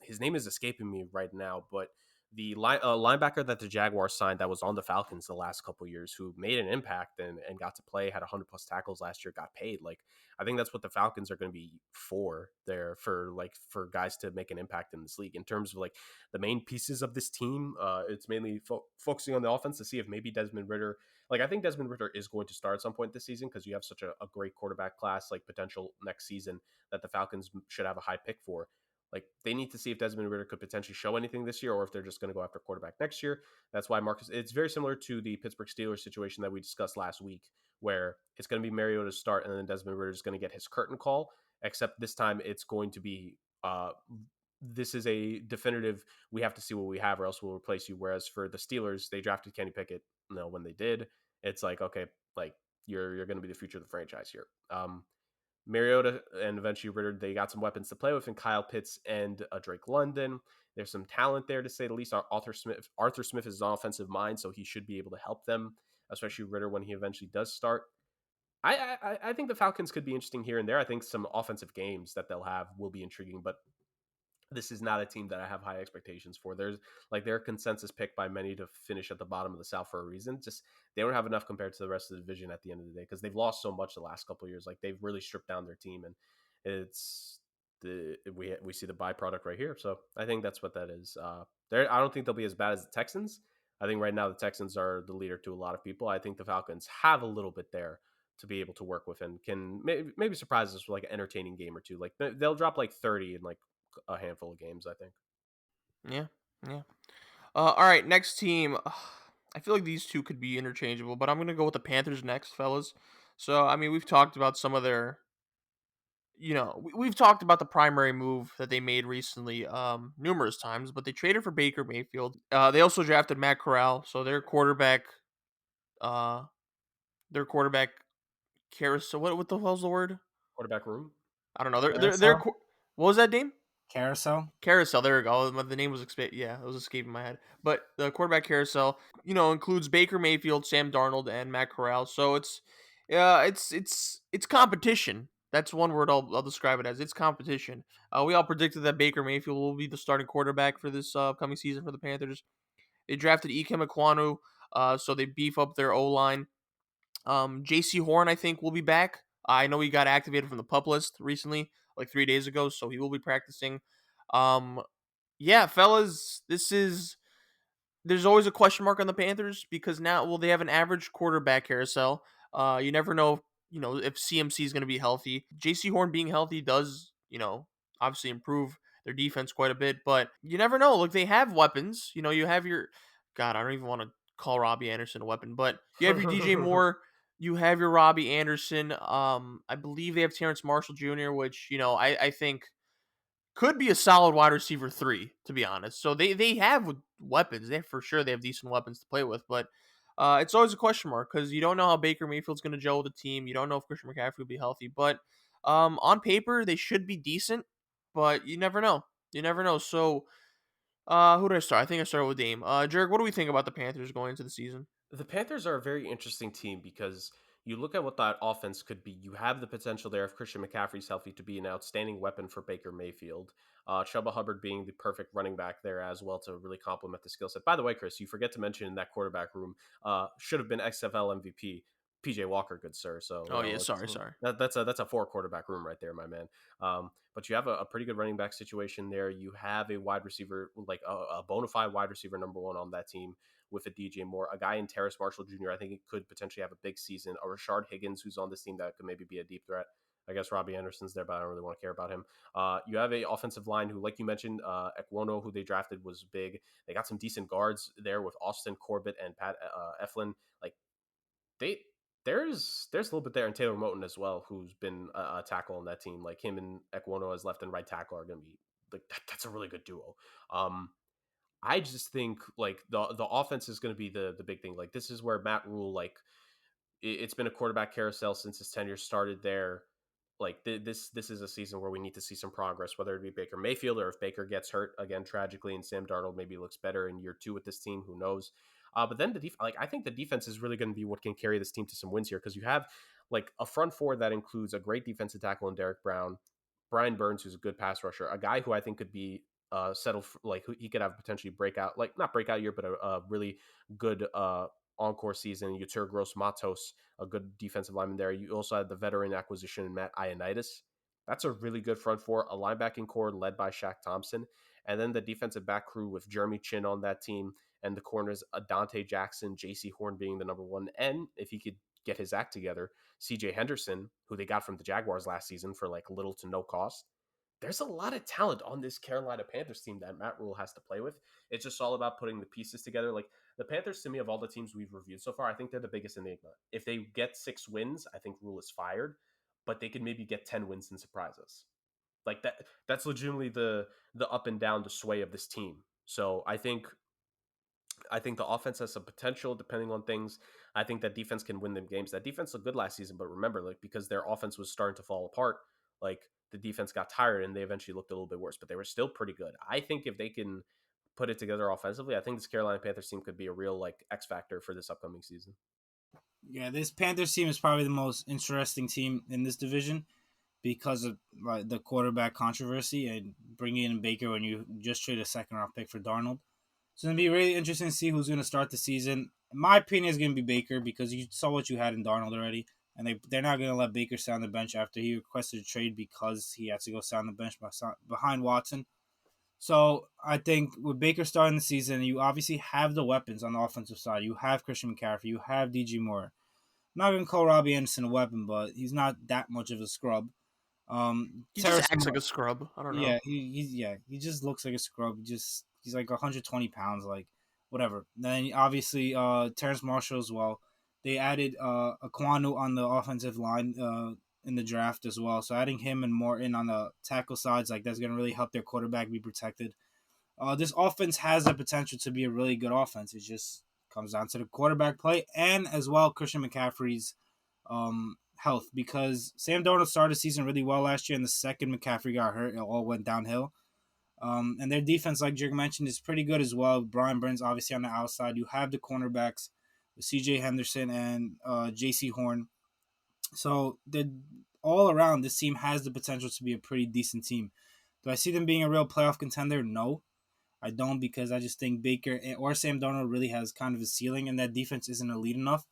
his name is escaping me right now, but the linebacker that the Jaguars signed that was on the Falcons the last couple years, who made an impact and got to play, had 100 plus tackles last year, got paid. Like I think that's what the Falcons are going to be for there for guys to make an impact in this league in terms of like the main pieces of this team. It's mainly focusing on the offense to see if maybe Desmond Ritter. Like I think Desmond Ritter is going to start at some point this season because you have such a great quarterback class, like potential next season that the Falcons should have a high pick for. Like they need to see if Desmond Ritter could potentially show anything this year, or if they're just going to go after quarterback next year. That's why Marcus. It's very similar to the Pittsburgh Steelers situation that we discussed last week, where it's going to be Mariota's start, and then Desmond Ritter is going to get his curtain call. Except this time, it's going to be this is a definitive. We have to see what we have, or else we'll replace you. Whereas for the Steelers, they drafted Kenny Pickett. When they did, it's like okay, like you're going to be the future of the franchise here. Mariota and eventually Ritter, they got some weapons to play with, and Kyle Pitts and Drake London. There's some talent there to say the least. Arthur Smith is an offensive mind, so he should be able to help them, especially Ritter when he eventually does start. I think the Falcons could be interesting here and there. I think some offensive games that they'll have will be intriguing, but this is not a team that I have high expectations for. There's like their consensus pick by many to finish at the bottom of the South for a reason. Just they don't have enough compared to the rest of the division at the end of the day because they've lost so much the last couple of years. Like they've really stripped down their team, and we see the byproduct right here. So I think that's what that is. I don't think they'll be as bad as the Texans. I think right now the Texans are the leader to a lot of people. I think the Falcons have a little bit there to be able to work with and can maybe surprise us with like an entertaining game or two. Like they'll drop like 30 in like a handful of games, I think. Yeah, yeah. All right, next team. I feel like these two could be interchangeable, but I'm gonna go with the Panthers next, fellas. So I mean, we've talked about some of their, we've talked about the primary move that they made recently, numerous times. But they traded for Baker Mayfield. They also drafted Matt Corral, so uh, their quarterback carousel. What the hell's the word? Quarterback room. I don't know. They're Carousel. what was that name? Carousel. Carousel. There we go. The name was yeah, it was escaping my head. But the quarterback carousel, includes Baker Mayfield, Sam Darnold, and Matt Corral. So it's competition. That's one word I'll describe it as. It's competition. We all predicted that Baker Mayfield will be the starting quarterback for this upcoming season for the Panthers. They drafted Ikem Ekwonu, so they beef up their O line. J.C. Horn, I think, will be back. I know he got activated from the pup list recently, like 3 days ago, so he will be practicing. Um, yeah, fellas, there's always a question mark on the Panthers because now, well, they have an average quarterback carousel. You never know, if CMC is going to be healthy. J.C. Horn being healthy does, obviously improve their defense quite a bit, but you never know. Look, they have weapons. You have your, God, I don't even want to call Robbie Anderson a weapon, but you have your DJ Moore. You have your Robbie Anderson. I believe they have Terrence Marshall Jr., which, I think could be a solid wide receiver 3, to be honest. So they have weapons. They have decent weapons to play with, but it's always a question mark because you don't know how Baker Mayfield's going to gel with the team. You don't know if Christian McCaffrey will be healthy, but on paper they should be decent, but you never know. You never know. So who did I start? I think I started with Dame. Jurg, what do we think about the Panthers going into the season? The Panthers are a very interesting team because you look at what that offense could be. You have the potential there if Christian McCaffrey's healthy to be an outstanding weapon for Baker Mayfield. Chuba Hubbard being the perfect running back there as well to really complement the skill set. By the way, Chris, you forget to mention in that quarterback room should have been XFL MVP. PJ Walker, good sir. So Oh yeah, sorry. that's a 4 quarterback room right there, my man. But you have a pretty good running back situation there. You have a wide receiver, like a bona fide wide receiver number one on that team with a DJ Moore, a guy in Terrace Marshall Jr. I think he could potentially have a big season. A Rashard Higgins who's on this team that could maybe be a deep threat. I guess Robbie Anderson's there, but I don't really want to care about him. You have a offensive line who, like you mentioned, Ekwono, who they drafted, was big. They got some decent guards there with Austin Corbett and Pat Eflin. Like they there's a little bit there, and Taylor Moton as well, who's been a tackle on that team. Like him and Ekwono as left and right tackle are going to be like that's a really good duo. I just think like the offense is going to be the big thing. Like this is where Matt Rule, like it's been a quarterback carousel since his tenure started there. Like this is a season where we need to see some progress, whether it be Baker Mayfield or if Baker gets hurt again tragically, and Sam Darnold maybe looks better in year 2 with this team. Who knows? But then like I think the defense is really going to be what can carry this team to some wins here, because you have like a front four that includes a great defensive tackle in Derek Brown, Brian Burns, who's a good pass rusher, a guy who I think could be settled for, like he could have potentially breakout, like not breakout year, but a really good encore season. Yutur Gross Matos, a good defensive lineman there. You also had the veteran acquisition in Matt Ioannidis. That's a really good front four, a linebacking core led by Shaq Thompson, and then the defensive back crew with Jeremy Chin on that team, and the corners Dante Jackson, J.C. Horn being the number one, and if he could get his act together, C.J. Henderson, who they got from the Jaguars last season for like little to no cost. There's a lot of talent on this Carolina Panthers team that Matt Rule has to play with. It's just all about putting the pieces together. Like the Panthers, to me, of all the teams we've reviewed so far, I think they're the biggest enigma. If they get 6 wins, I think Rule is fired, but they could maybe get 10 wins and surprise us. Like that's legitimately the up and down, the sway of this team. So I think the offense has some potential depending on things. I think that defense can win them games. That defense looked good last season, but remember, like because their offense was starting to fall apart, like the defense got tired and they eventually looked a little bit worse, but they were still pretty good. I think if they can put it together offensively, I think this Carolina Panthers team could be a real like X factor for this upcoming season. Yeah, this Panthers team is probably the most interesting team in this division because of the quarterback controversy and bringing in Baker when you just trade a second round pick for Darnold. So it's going to be really interesting to see who's going to start the season. In my opinion, is going to be Baker because you saw what you had in Darnold already. And they're not going to let Baker sit on the bench after he requested a trade because he had to go sit on the bench behind Watson. So I think with Baker starting the season, you obviously have the weapons on the offensive side. You have Christian McCaffrey. You have DJ Moore. I'm not going to call Robbie Anderson a weapon, but he's not that much of a scrub. He just acts like a scrub. I don't know. Yeah, he just looks like a scrub. He's like 120 pounds, like whatever. Then obviously Terrace Marshall as well. They added Aquanu on the offensive line in the draft as well. So adding him and Morton on the tackle sides, like that's going to really help their quarterback be protected. This offense has the potential to be a really good offense. It just comes down to the quarterback play and as well Christian McCaffrey's health, because Sam Darnold started the season really well last year, and the second McCaffrey got hurt, it all went downhill. And their defense, like Jurg mentioned, is pretty good as well. Brian Burns obviously on the outside. You have the cornerbacks, C.J. Henderson and J.C. Horn. So all around, this team has the potential to be a pretty decent team. Do I see them being a real playoff contender? No, I don't, because I just think Baker or Sam Darnold really has kind of a ceiling, and that defense isn't elite enough.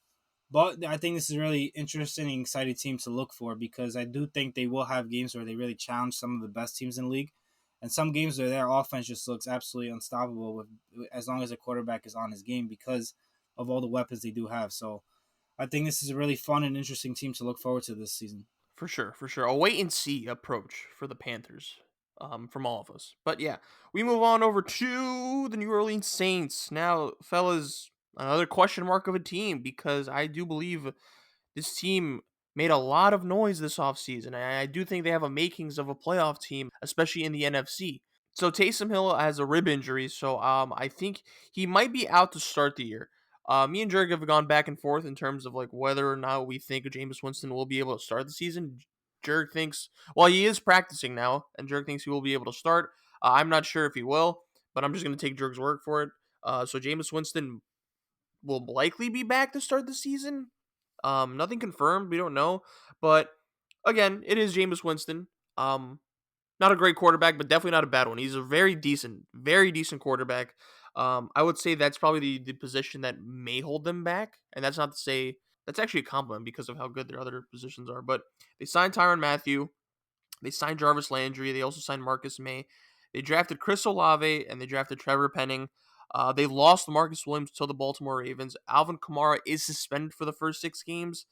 But I think this is a really interesting and exciting team to look for, because I do think they will have games where they really challenge some of the best teams in the league, and some games where their offense just looks absolutely unstoppable as long as the quarterback is on his game because of all the weapons they do have. So I think this is a really fun and interesting team to look forward to this season. For sure. A wait and see approach for the Panthers from all of us. But yeah, we move on over to the New Orleans Saints. Now, fellas, another question mark of a team, because I do believe this team made a lot of noise this offseason. And I do think they have a makings of a playoff team, especially in the NFC. So Taysom Hill has a rib injury, so I think he might be out to start the year. Me and Jurg have gone back and forth in terms of like whether or not we think Jameis Winston will be able to start the season. Jurg thinks, well, he is practicing now, and Jurg thinks he will be able to start. I'm not sure if he will, but I'm just going to take Jurg's word for it. So Jameis Winston will likely be back to start the season. Nothing confirmed, we don't know, but again, it is Jameis Winston. Not a great quarterback, but definitely not a bad one. He's a very decent quarterback. I would say that's probably the position that may hold them back, and that's not to say that's actually a compliment because of how good their other positions are. But they signed Tyrann Mathieu, they signed Jarvis Landry. They also signed Marcus May. They drafted Chris Olave and they drafted Trevor Penning. They lost Marcus Williams to the Baltimore Ravens. Alvin Kamara is suspended for the first 6 games.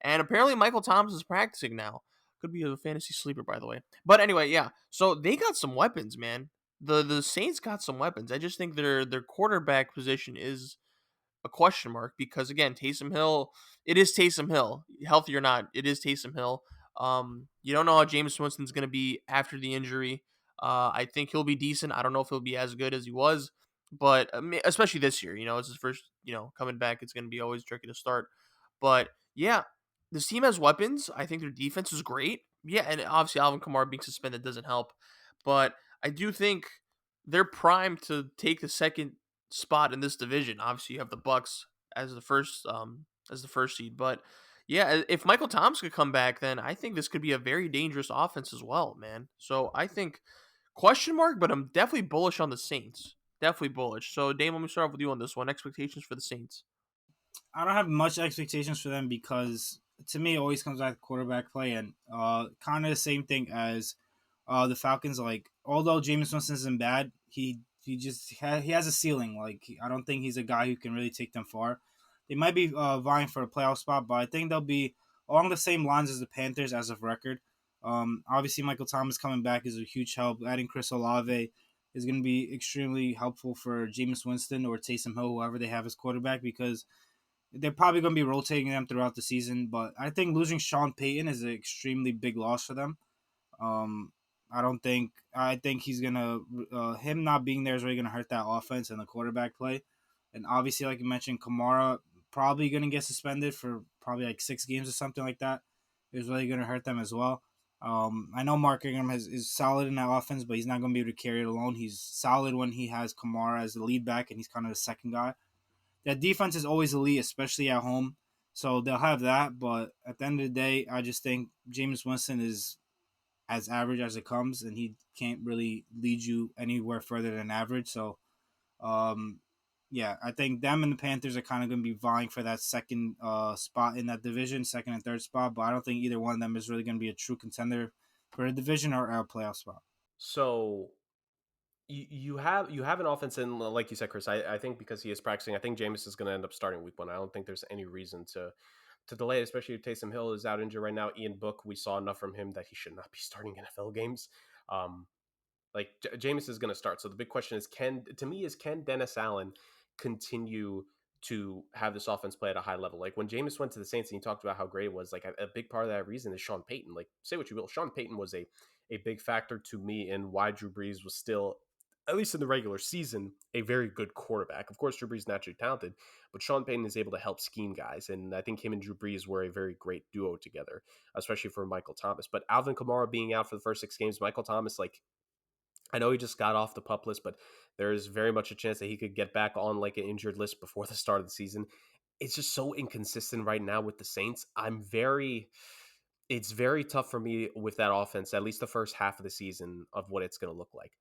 And apparently Michael Thomas is practicing now. Could be a fantasy sleeper, by the way. But anyway, yeah. So they got some weapons, man. The Saints got some weapons. I just think their quarterback position is a question mark because again, Taysom Hill, it is Taysom Hill, healthy or not, it is Taysom Hill. You don't know how Jameis Winston's going to be after the injury. I think he'll be decent. I don't know if he'll be as good as he was, but especially this year, it's his first, coming back. It's going to be always tricky to start, but yeah, this team has weapons. I think their defense is great. Yeah, and obviously Alvin Kamara being suspended doesn't help, but I do think they're primed to take the second spot in this division. Obviously, you have the Bucks as the first seed, but yeah, if Michael Thomas could come back, then I think this could be a very dangerous offense as well, man. So I think question mark, but I'm definitely bullish on the Saints. Definitely bullish. So Dame, let me start off with you on this one. Expectations for the Saints. I don't have much expectations for them because to me it always comes back to quarterback play and kind of the same thing as the Falcons. Like although Jameis Winston isn't bad, he has a ceiling. Like I don't think he's a guy who can really take them far. They might be vying for a playoff spot, but I think they'll be along the same lines as the Panthers as of record. Obviously, Michael Thomas coming back is a huge help. Adding Chris Olave is going to be extremely helpful for Jameis Winston or Taysom Hill, whoever they have as quarterback, because they're probably going to be rotating them throughout the season. But I think losing Sean Payton is an extremely big loss for them. Um, I think he's gonna him not being there is really gonna hurt that offense and the quarterback play. And obviously, like you mentioned, Kamara probably gonna get suspended for probably like 6 games or something like that. It's really gonna hurt them as well. I know Mark Ingram is solid in that offense, but he's not gonna be able to carry it alone. He's solid when he has Kamara as the lead back, and he's kind of the second guy. That defense is always elite, especially at home. So they'll have that, but at the end of the day, I just think Jameis Winston is as average as it comes, and he can't really lead you anywhere further than average. So, um, yeah, I think them and the Panthers are kind of going to be vying for that second spot in that division, second and third spot. But I don't think either one of them is really going to be a true contender for a division or a playoff spot. So you have an offense, and like you said, Chris, I think because he is practicing, I think Jameis is going to end up starting week 1. I don't think there's any reason to delay it, especially if Taysom Hill is out injured right now. Ian Book, we saw enough from him that he should not be starting NFL games. Um, like Jameis is going to start. So the big question is, can Dennis Allen continue to have this offense play at a high level? Like when Jameis went to the Saints and he talked about how great it was, like a big part of that reason is Sean Payton. Like say what you will, Sean Payton was a big factor to me in why Drew Brees was still, at least in the regular season, a very good quarterback. Of course, Drew Brees is naturally talented, but Sean Payton is able to help scheme guys. And I think him and Drew Brees were a very great duo together, especially for Michael Thomas. But Alvin Kamara being out for the first 6 games, Michael Thomas, like, I know he just got off the pup list, but there is very much a chance that he could get back on like an injured list before the start of the season. It's just so inconsistent right now with the Saints. It's very tough for me with that offense, at least the first half of the season, of what it's going to look like.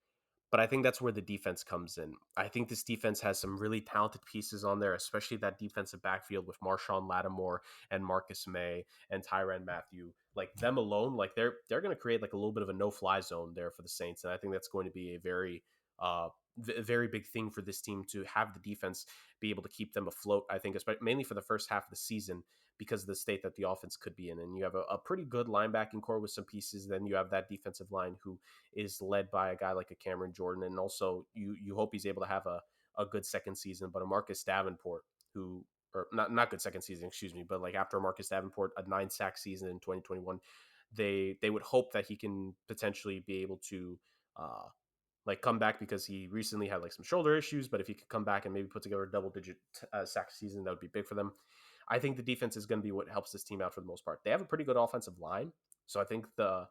But I think that's where the defense comes in. I think this defense has some really talented pieces on there, especially that defensive backfield with Marshawn Lattimore and Marcus May and Tyrann Mathieu. Like them alone, like they're going to create like a little bit of a no-fly zone there for the Saints, and I think that's going to be a very big thing for this team to have the defense be able to keep them afloat. I think, especially mainly for the first half of the season, because of the state that the offense could be in. And you have a pretty good linebacking core with some pieces. Then you have that defensive line who is led by a guy like a Cameron Jordan. And also you hope he's able to have a good second season, but a Marcus Davenport who, or not good second season, excuse me, but like after Marcus Davenport, a 9-sack season in 2021, they would hope that he can potentially be able to, like come back, because he recently had like some shoulder issues, but if he could come back and maybe put together a double-digit sack season, that would be big for them. I think the defense is going to be what helps this team out for the most part. They have a pretty good offensive line, so I think the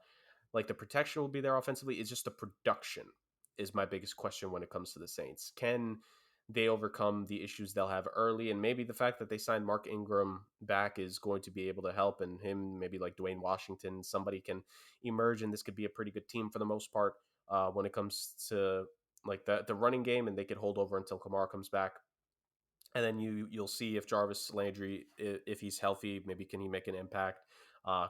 protection will be there offensively. It's just the production is my biggest question when it comes to the Saints. Can they overcome the issues they'll have early? And maybe the fact that they signed Mark Ingram back is going to be able to help, and him, maybe like Dwayne Washington, somebody can emerge, and this could be a pretty good team for the most part when it comes to like the running game, and they could hold over until Kamara comes back. And then you'll see if Jarvis Landry, if he's healthy, maybe can he make an impact.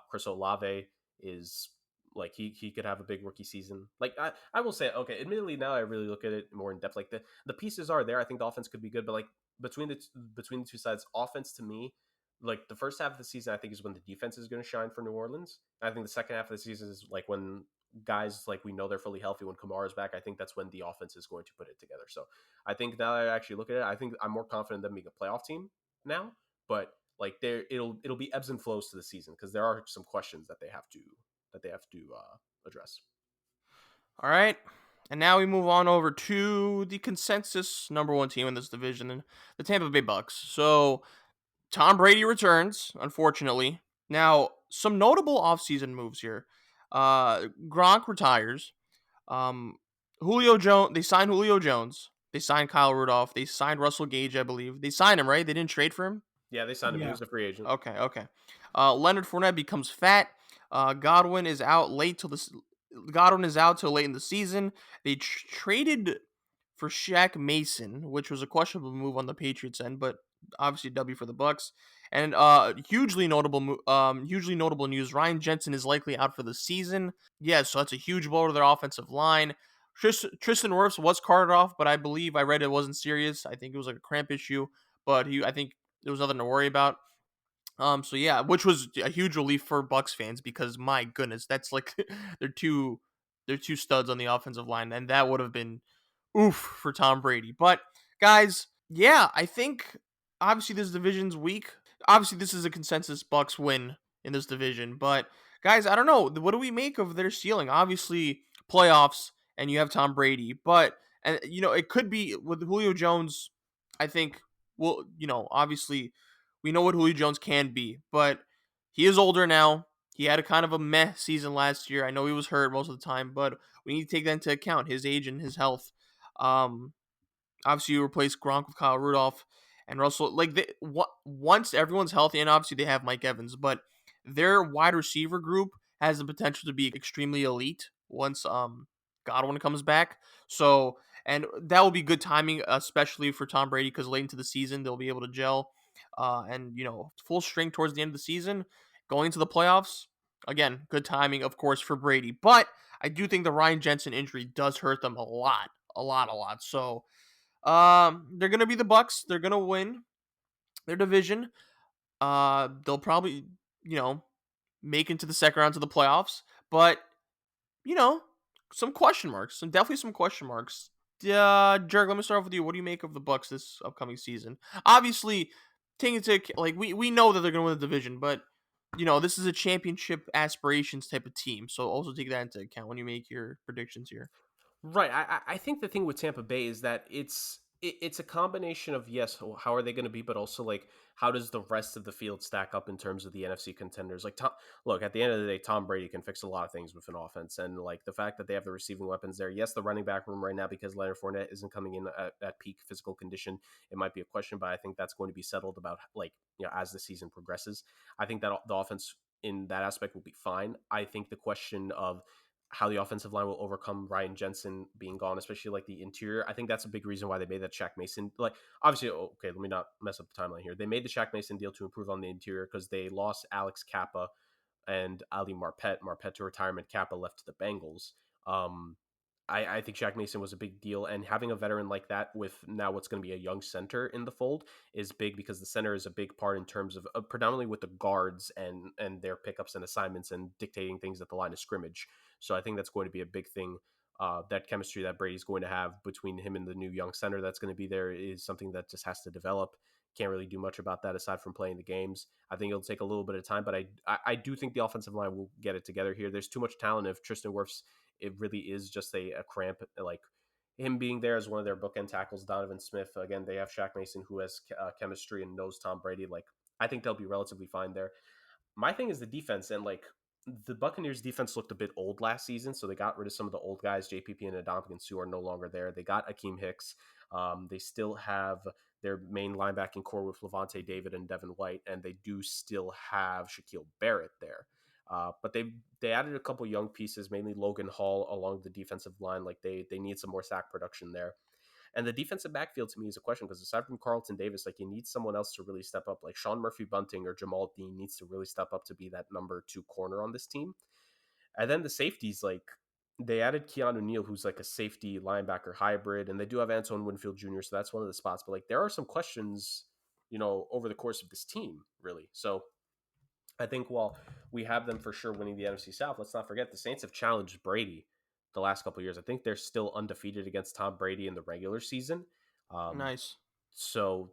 Chris Olave is like he could have a big rookie season. Like I will say, okay, admittedly now I really look at it more in depth. Like the pieces are there. I think the offense could be good, but like between the two sides, offense to me, like the first half of the season, I think is when the defense is going to shine for New Orleans. I think the second half of the season is like when guys like we know they're fully healthy. When Kamara's back, I think that's when the offense is going to put it together. So I think now that I actually look at it, I think I'm more confident than being a playoff team now. But like there, it'll be ebbs and flows to the season because there are some questions that they have to address. All right. And now we move on over to the consensus number one team in this division, the Tampa Bay Bucks. So Tom Brady returns, unfortunately. Now, some notable offseason moves here. Gronk retires. Julio Jones, they signed Julio Jones. They signed Kyle Rudolph. They signed Russell Gage, I believe. They signed him, right? They didn't trade for him? Yeah, they signed him. He Yeah. was a free agent. Okay. Leonard Fournette becomes fat. Godwin is out late till this. Godwin is out till late in the season. They traded for Shaq Mason, which was a questionable move on the Patriots end, but obviously W for the Bucks. And hugely notable news: Ryan Jensen is likely out for the season. Yeah, so that's a huge blow to their offensive line. Tristan Wirfs was carted off, but I believe I read it wasn't serious. I think it was like a cramp issue, but I think there was nothing to worry about. So yeah, which was a huge relief for Bucks fans because my goodness, that's like they're two they're two studs on the offensive line, and that would have been oof for Tom Brady. But guys, yeah, I think obviously this division's weak. Obviously, this is a consensus Bucks win in this division, but guys, I don't know. What do we make of their ceiling? Obviously, playoffs, and you have Tom Brady, but and it could be with Julio Jones. I think obviously we know what Julio Jones can be, but he is older now. He had a kind of a meh season last year. I know he was hurt most of the time, but we need to take that into account, his age and his health. Um, Obviously, you replace Gronk with Kyle Rudolph and Russell. Once everyone's healthy, and obviously they have Mike Evans, but their wide receiver group has the potential to be extremely elite once Godwin comes back. So, and that will be good timing, especially for Tom Brady, because late into the season they'll be able to gel, and full string towards the end of the season, going to the playoffs. Again, good timing, of course, for Brady, but I do think the Ryan Jensen injury does hurt them a lot, a lot, a lot. So they're gonna be the Bucks. They're gonna win their division. They'll probably, you know, make into the second round to the playoffs. But you know, some question marks. Definitely some question marks. Jurg, let me start off with you. What do you make of the Bucks this upcoming season? Obviously, taking into like we know that they're gonna win the division, but this is a championship aspirations type of team. So also take that into account when you make your predictions here. Right. I think the thing with Tampa Bay is that it's a combination of, yes, how are they going to be, but also like how does the rest of the field stack up in terms of the NFC contenders? Like, look, at the end of the day, Tom Brady can fix a lot of things with an offense, and like the fact that they have the receiving weapons there. Yes, the running back room right now, because Leonard Fournette isn't coming in at peak physical condition, it might be a question, but I think that's going to be settled about like as the season progresses. I think that the offense in that aspect will be fine. I think the question of how the offensive line will overcome Ryan Jensen being gone, especially like the interior. I think that's a big reason why they made that Shaq Mason. Like, obviously, okay, let me not mess up the timeline here. They made the Shaq Mason deal to improve on the interior because they lost Alex Kappa and Ali Marpet. Marpet to retirement, Kappa left to the Bengals. I think Shaq Mason was a big deal, and having a veteran like that with now what's going to be a young center in the fold is big because the center is a big part in terms of predominantly with the guards and their pickups and assignments and dictating things at the line of scrimmage. So I think that's going to be a big thing. That chemistry that Brady's going to have between him and the new young center that's going to be there is something that just has to develop. Can't really do much about that aside from playing the games. I think it'll take a little bit of time, but I do think the offensive line will get it together here. There's too much talent. If Tristan Wirfs, it really is just a cramp, like him being there as one of their bookend tackles. Donovan Smith, again, they have Shaq Mason who has chemistry and knows Tom Brady. Like, I think they'll be relatively fine there. My thing is the defense, and like the Buccaneers defense looked a bit old last season, so they got rid of some of the old guys. JPP and Ndamukong Suh are no longer there. They got Akeem Hicks. They still have their main linebacking core with Levante David and Devin White, and they do still have Shaquille Barrett there. But they added a couple young pieces, mainly Logan Hall along the defensive line. Like they need some more sack production there. And the defensive backfield to me is a question because aside from Carlton Davis, like you need someone else to really step up. Like Sean Murphy Bunting or Jamal Dean needs to really step up to be that number 2 corner on this team. And then the safeties, like they added Keanu Neal, who's like a safety linebacker hybrid, and they do have Antoine Winfield Jr., so that's one of the spots. But like there are some questions, over the course of this team, really. So I think while we have them for sure winning the NFC South, let's not forget the Saints have challenged Brady the last couple of years. I think they're still undefeated against Tom Brady in the regular season. Um, Nice. so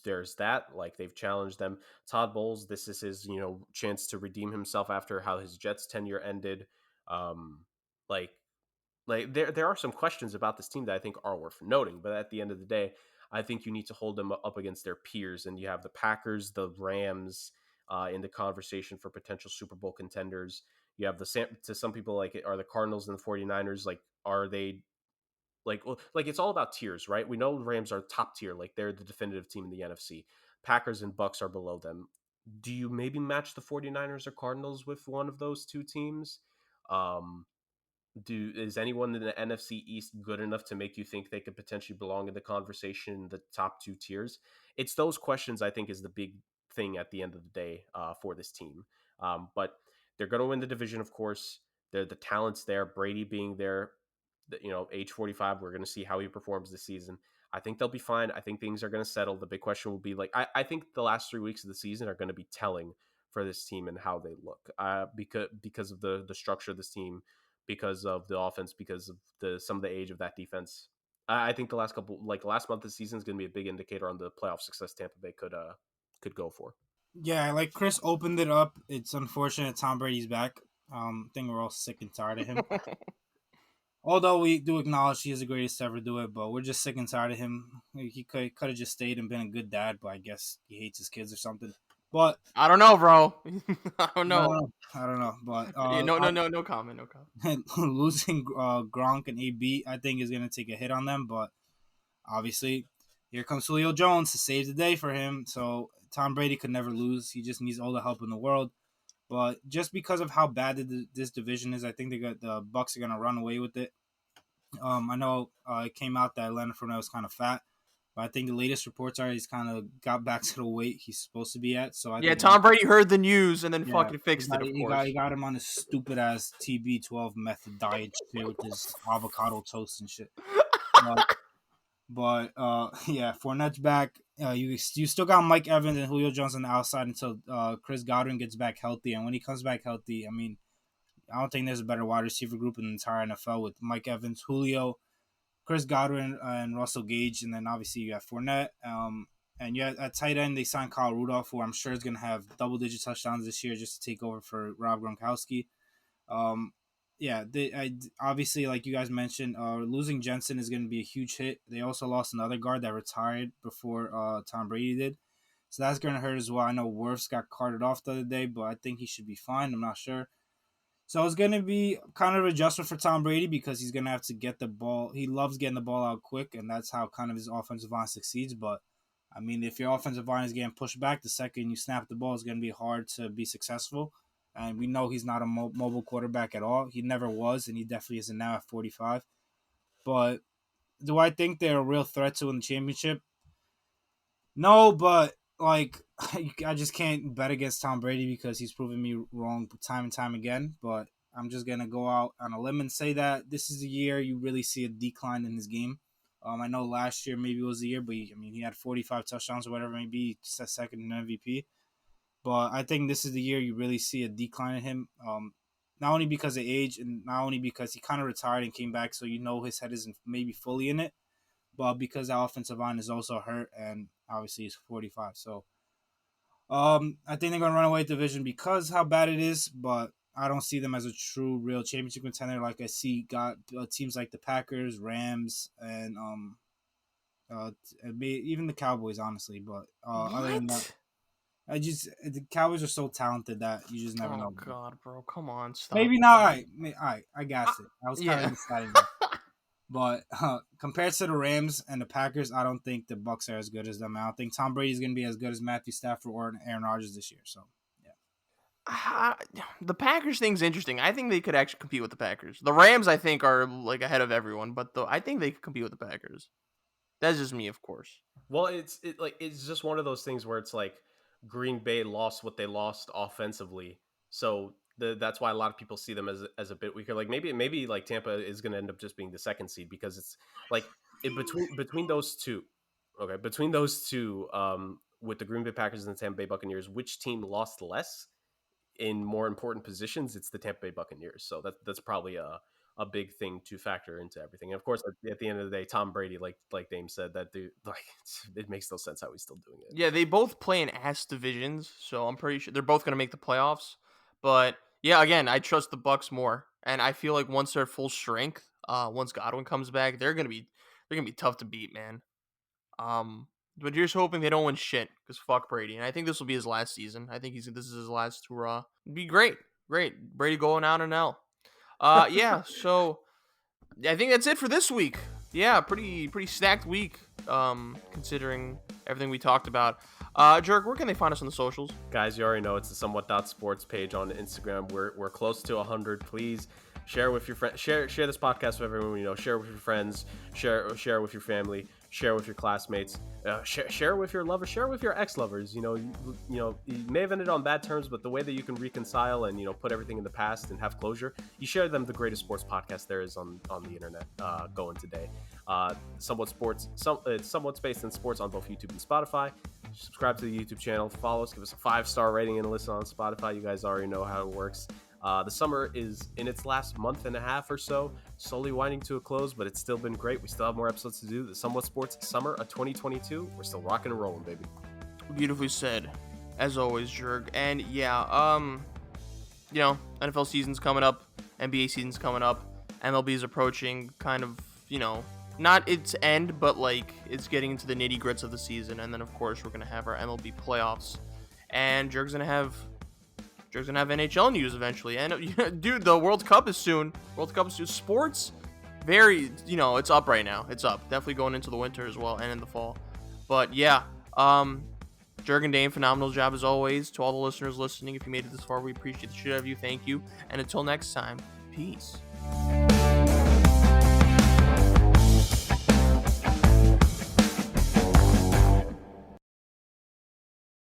there's that. Like they've challenged them. Todd Bowles, this is his chance to redeem himself after how his Jets tenure ended. Um, like there are some questions about this team that I think are worth noting, but at the end of the day, I think you need to hold them up against their peers, and you have the Packers, the Rams, in the conversation for potential Super Bowl contenders. You have to some people like are the Cardinals and the 49ers, like are they like it's all about tiers, right? We know the Rams are top tier, like they're the definitive team in the NFC. Packers and Bucks are below them. Do you maybe match the 49ers or Cardinals with one of those two teams? Um, is anyone in the NFC East good enough to make you think they could potentially belong in the conversation in the top 2 tiers? It's those questions I think is the big thing at the end of the day for this team. But they're going to win the division, of course. The talent's there. Brady being there, age 45, we're going to see how he performs this season. I think they'll be fine. I think things are going to settle. The big question will be like, I think the last 3 weeks of the season are going to be telling for this team and how they look because of the structure of this team, because of the offense, because of some of the age of that defense. I think the last last month of the season is going to be a big indicator on the playoff success Tampa Bay could go for. Yeah, like Chris opened it up. It's unfortunate Tom Brady's back. I think we're all sick and tired of him. Although we do acknowledge he is the greatest to ever do it, but we're just sick and tired of him. He could have just stayed and been a good dad, but I guess he hates his kids or something. But I don't know, bro. I don't know. I don't know. But Yeah, no comment, no comment. losing Gronk and AB, I think is going to take a hit on them. But obviously, here comes Julio Jones to save the day for him. So Tom Brady could never lose. He just needs all the help in the world. But just because of how bad this division is, I think the Bucks are going to run away with it. I know it came out that Leonard Fournette was kind of fat, but I think the latest reports are he's kind of got back to the weight he's supposed to be at. So I think Tom Brady heard the news and then fucking fixed it. Of course, he got him on his stupid ass TB12 method diet shit with his avocado toast and shit. But yeah, Fournette's back. You still got Mike Evans and Julio Jones on the outside until Chris Godwin gets back healthy. And when he comes back healthy, I mean, I don't think there's a better wide receiver group in the entire NFL with Mike Evans, Julio, Chris Godwin, and Russell Gage. And then obviously you have Fournette. And yeah, at tight end, they signed Kyle Rudolph, who I'm sure is going to have double-digit touchdowns this year just to take over for Rob Gronkowski. Yeah, obviously, like you guys mentioned, losing Jensen is going to be a huge hit. They also lost another guard that retired before Tom Brady did. So that's going to hurt as well. I know Wirfs got carted off the other day, but I think he should be fine. I'm not sure. So it's going to be kind of an adjustment for Tom Brady because he's going to have to get the ball. He loves getting the ball out quick, and that's how kind of his offensive line succeeds. But, I mean, if your offensive line is getting pushed back, the second you snap the ball, it's going to be hard to be successful. And we know he's not a mobile quarterback at all. He never was, and he definitely isn't now at 45. But do I think they're a real threat to win the championship? No, but like I just can't bet against Tom Brady because he's proven me wrong time and time again. But I'm just gonna go out on a limb and say that this is the year you really see a decline in his game. I know last year maybe was the year, but he had 45 touchdowns or whatever, maybe second in MVP. But I think this is the year you really see a decline in him. Not only because of age and not only because he kind of retired and came back, so his head isn't maybe fully in it, but because the offensive line is also hurt and obviously he's 45. So I think they're going to run away with the division because how bad it is, but I don't see them as a true, real championship contender like I see teams like the Packers, Rams, and even the Cowboys, honestly. But other than that, the Cowboys are so talented that you just never know. Oh God, bro, come on, stop. Maybe not. All right, I gassed it. I was kind of deciding that. But compared to the Rams and the Packers, I don't think the Bucks are as good as them. I don't think Tom Brady's going to be as good as Matthew Stafford or Aaron Rodgers this year. So, yeah. The Packers thing's interesting. I think they could actually compete with the Packers. The Rams, I think, are like ahead of everyone, but I think they could compete with the Packers. That's just me, of course. Well, it's just one of those things where it's like Green Bay lost what they lost offensively, so that's why a lot of people see them as a bit weaker. Like maybe like Tampa is going to end up just being the second seed because it's like between those two, okay, between those two, with the Green Bay Packers and the Tampa Bay Buccaneers, which team lost less in more important positions? It's the Tampa Bay Buccaneers, so that's probably a big thing to factor into everything. And of course, at the end of the day, Tom Brady, like Dame said, that dude, like it makes no sense how he's still doing it. Yeah, they both play in ass divisions, so I'm pretty sure they're both going to make the playoffs. But yeah, again, I trust the Bucks more, and I feel like once they're at full strength, once Godwin comes back, they're gonna be tough to beat, man. Um, but here's hoping they don't win shit because fuck Brady, and I think this will be his last season. I think this is his last hurrah. It'd be great. Brady going out and out. Yeah. So I think that's it for this week. Yeah, pretty stacked week. Considering everything we talked about. Jurg, where can they find us on the socials? Guys, you already know it's the SomeWhat.Sports page on Instagram. We're close to 100. Please share with your friends. Share this podcast with everyone you know. Share with your friends. Share with your family. Share with your classmates. Share with your lovers. Share with your ex-lovers. You may have ended on bad terms, but the way that you can reconcile and put everything in the past and have closure, you share them the greatest sports podcast there is on the internet going today. Somewhat Sports. It's Somewhat Space and Sports on both YouTube and Spotify. Subscribe to the YouTube channel. Follow us. Give us a 5-star rating and listen on Spotify. You guys already know how it works. The summer is in its last month and a half or so, slowly winding to a close, but it's still been great. We still have more episodes to do. The Somewhat Sports Summer of 2022. We're still rocking and rolling, baby. Beautifully said, as always, Jurg. And yeah, NFL season's coming up, NBA season's coming up, MLB is approaching kind of, not its end, but like it's getting into the nitty grits of the season. And then of course we're gonna have our MLB playoffs, and Jurg's gonna have NHL news eventually. And dude, the World Cup is soon. Sports, very, it's up right now. It's up. Definitely going into the winter as well and in the fall. But yeah, Jurg and Dame, phenomenal job as always. To all the listeners listening, if you made it this far, we appreciate the shit out of you. Thank you. And until next time, peace.